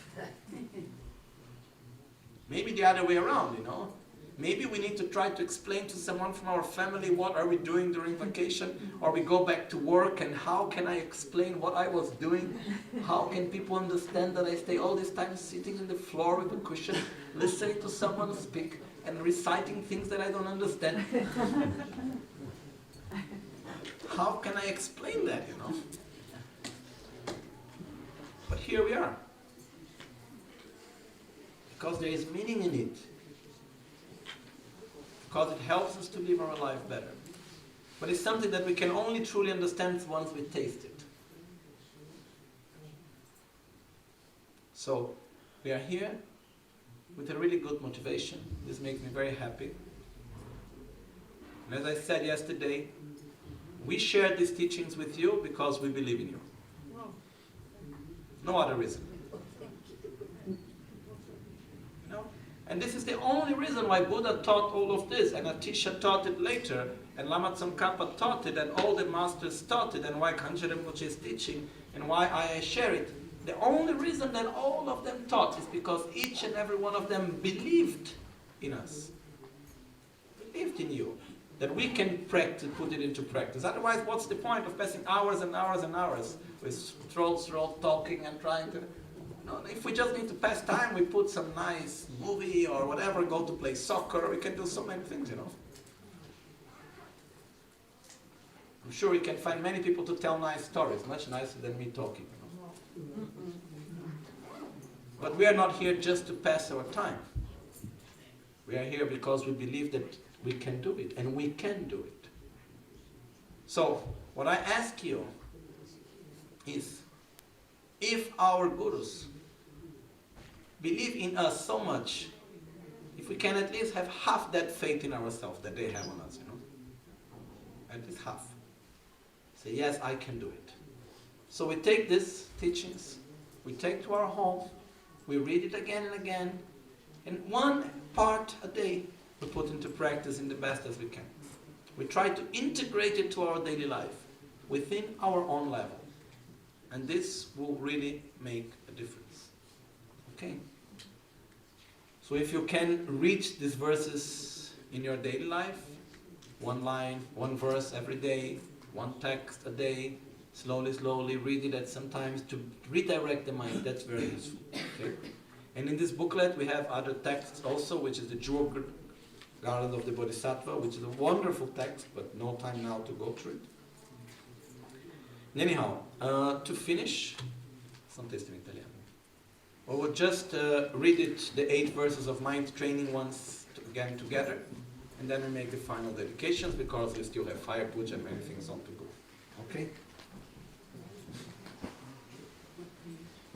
Maybe the other way around, you know. Maybe we need to try to explain to someone from our family what are we doing during vacation, or we go back to work, and how can I explain what I was doing? How can people understand that I stay all this time sitting on the floor with a cushion, listening to someone speak and reciting things that I don't understand? How can I explain that, you know? But here we are. Because there is meaning in it. Because it helps us to live our life better. But it's something that we can only truly understand once we taste it. So, we are here with a really good motivation. This makes me very happy. And as I said yesterday, we share these teachings with you because we believe in you. No other reason. You know? And this is the only reason why Buddha taught all of this, and Atisha taught it later, and Lama Tsongkhapa taught it, and all the masters taught it, and why Panchen Lobsang is teaching, and why I share it. The only reason that all of them taught is because each and every one of them believed in us. Believed in you. That we can practice, put it into practice. Otherwise, what's the point of passing hours and hours and hours with throats talking and trying to... No, if we just need to pass time, we put some nice movie or whatever, go to play soccer, we can do so many things, you know. I'm sure we can find many people to tell nice stories, much nicer than me talking, you know. But we are not here just to pass our time. We are here because we believe that we can do it, and we can do it. So, what I ask you is, if our gurus believe in us so much, if we can at least have half that faith in ourselves that they have on us, you know? At least half. Say, yes, I can do it. So we take these teachings, we take to our home, we read it again and again, and one part a day we put into practice in the best as we can. We try to integrate it to our daily life within our own level. And this will really make a difference. Okay? So if you can reach these verses in your daily life, one line, one verse every day, one text a day, slowly read it at some times to redirect the mind, that's very useful. Okay? And in this booklet we have other texts also, which is the Jewel Garland of the Bodhisattva, which is a wonderful text, but no time now to go through it. Anyhow, to finish, some testo in Italiano. We will just read it, the 8 verses of mind training once again together, and then we make the final dedications because we still have fire puja and many things on to go. Okay?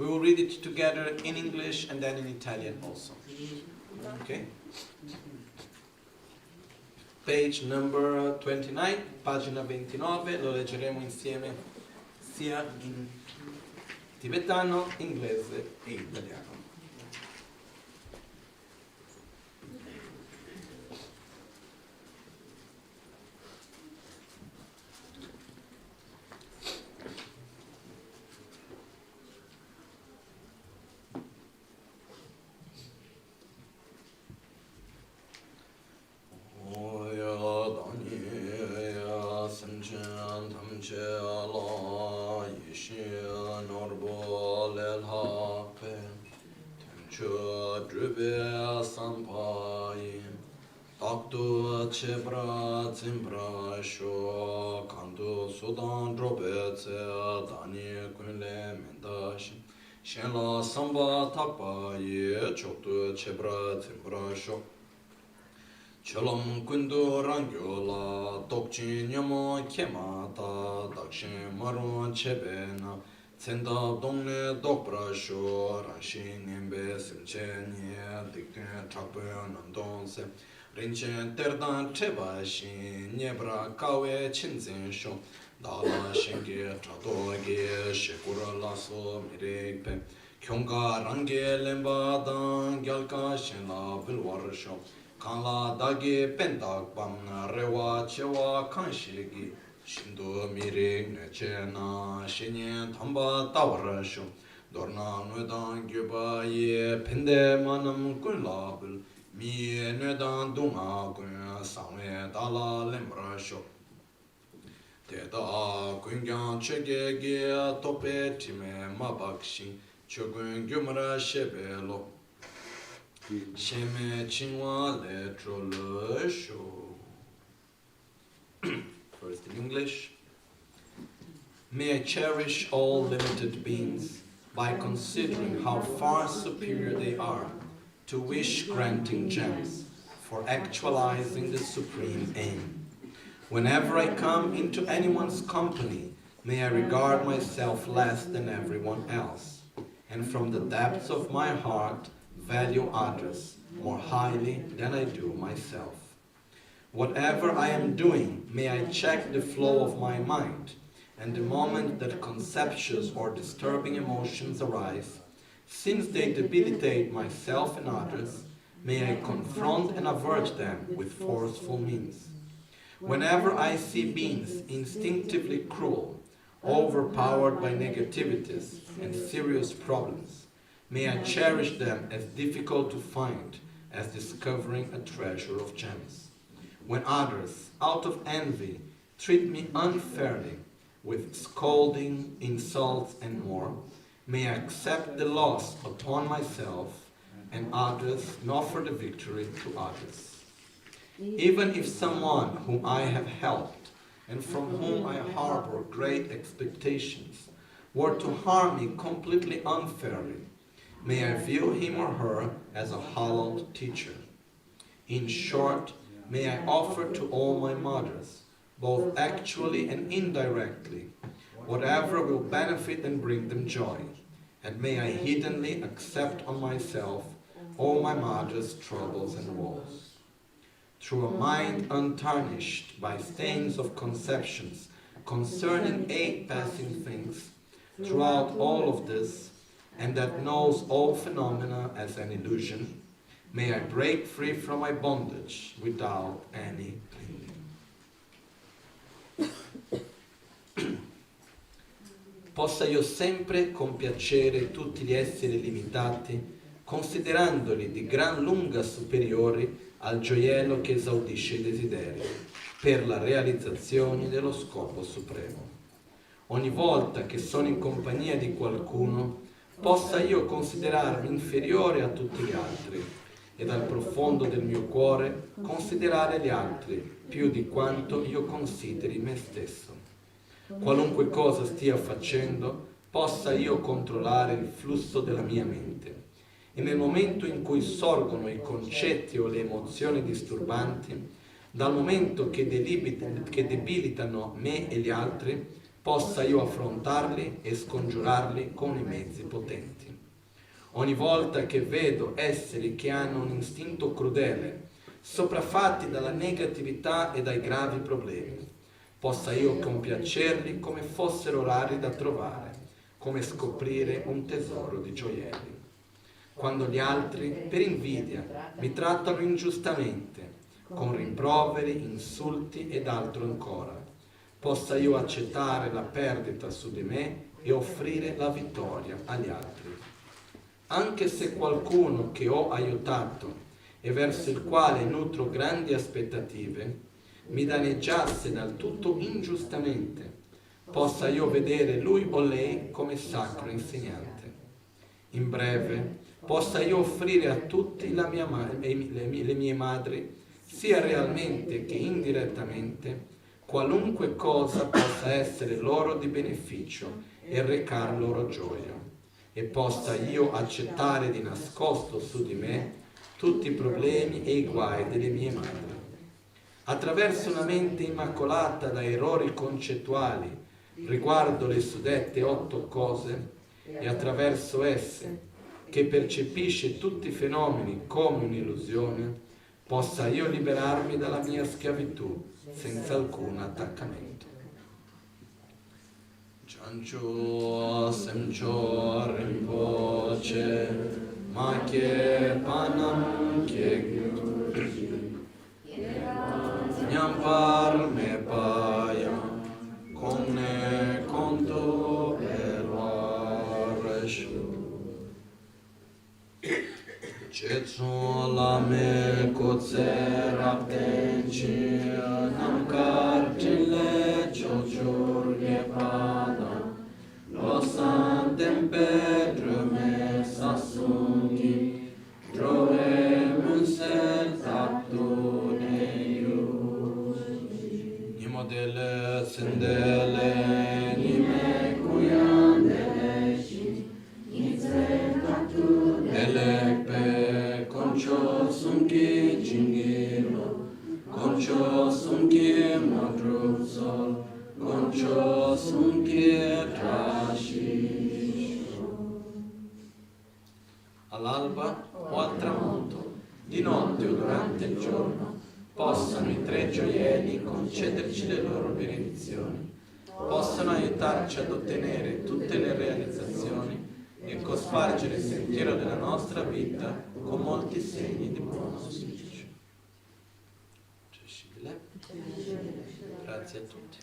We will read it together in English and then in Italian also. Okay? Page number 29, pagina 29, lo leggeremo insieme sia in tibetano, inglese e italiano. Chebra zimbra sho kanto sudan drobe tse dani kunle mendash shenla samba takpa ye chokto chebra zimbra sho cholom kundu rangyo la tokchin nyamo kema ta dakshin maron chebe na tsenda dongne dokbra sho rashin nembe simche nye dikten chakpe nandon se rinchen terdan cheba shin nyebra kawe chinzen shon dala shenge chato ge shekura laso mirekpe kyonga range lemba dan gyalka shin la bilwar shon kanla dage pentak bam rewa chewa kanshigi shindo mirek neche na shenyen tamba tawar shon dorna nuedan gyuba ye pende manam kunlabel mi nuedan dunga kun sangwe dala lembra sho teda kungyang chege ge tope time mabakshin chogun gyumra shebelo sheme chingwa le trolo sho. First in English. May I cherish all limited beings by considering how far superior they are to wish-granting gems for actualizing the supreme aim. Whenever I come into anyone's company, may I regard myself less than everyone else, and from the depths of my heart value others more highly than I do myself. Whatever I am doing, may I check the flow of my mind, and the moment that conceptuous or disturbing emotions arise, since they debilitate myself and others, may I confront and avert them with forceful means. Whenever I see beings instinctively cruel, overpowered by negativities and serious problems, may I cherish them as difficult to find as discovering a treasure of gems. When others, out of envy, treat me unfairly, with scolding, insults, and more, may I accept the loss upon myself and others and offer the victory to others. Even if someone whom I have helped and from whom I harbor great expectations were to harm me completely unfairly, may I view him or her as a hallowed teacher. In short, may I offer to all my mothers, both actually and indirectly, whatever will benefit and bring them joy, and may I hiddenly accept on myself all my mother's troubles and woes. Through a mind untarnished by stains of conceptions concerning 8 passing things, throughout all of this, and that knows all phenomena as an illusion, may I break free from my bondage without any clinging. Possa io sempre compiacere tutti gli esseri limitati, considerandoli di gran lunga superiori al gioiello che esaudisce i desideri, per la realizzazione dello scopo supremo. Ogni volta che sono in compagnia di qualcuno, possa io considerarmi inferiore a tutti gli altri, e dal profondo del mio cuore considerare gli altri più di quanto io consideri me stesso. Qualunque cosa stia facendo, possa io controllare il flusso della mia mente, e nel momento in cui sorgono i concetti o le emozioni disturbanti, dal momento che debilitano me e gli altri, possa io affrontarli e scongiurarli con i mezzi potenti. Ogni volta che vedo esseri che hanno un istinto crudele, sopraffatti dalla negatività e dai gravi problemi, possa io compiacerli come fossero rari da trovare, come scoprire un tesoro di gioielli. Quando gli altri, per invidia, mi trattano ingiustamente, con rimproveri, insulti ed altro ancora, possa io accettare la perdita su di me e offrire la vittoria agli altri. Anche se qualcuno che ho aiutato e verso il quale nutro grandi aspettative mi danneggiasse del tutto ingiustamente, possa io vedere lui o lei come sacro insegnante. In breve, possa io offrire a tutti le mie madri, sia realmente che indirettamente, qualunque cosa possa essere loro di beneficio e recar loro gioia, e possa io accettare di nascosto su di me tutti i problemi e i guai delle mie madri. Attraverso una mente immacolata da errori concettuali riguardo le suddette 8 cose, e attraverso esse, che percepisce tutti i fenomeni come un'illusione, possa io liberarmi dalla mia schiavitù senza alcun attaccamento. Chancho Semcho Rinpoche Ma che panam che Nyampar me paya Conne conto ervareshu Cetsu lame kotse raptenci Namkar chile chochur gepada Losan tempe drume sasungi Drove munsel taptu neyus Nimodele sendele nime kuyandele shi Nitse taptu Elekpe concho sunki jingiro Concho sunki madru sol Concho sunki trashisho. All'alba o al tramonto, di notte o durante il giorno, possano i 3 gioielli concederci le loro benedizioni, possano aiutarci ad ottenere tutte le realizzazioni e cospargere il sentiero della nostra vita con molti segni di buon auspicio. Grazie a tutti.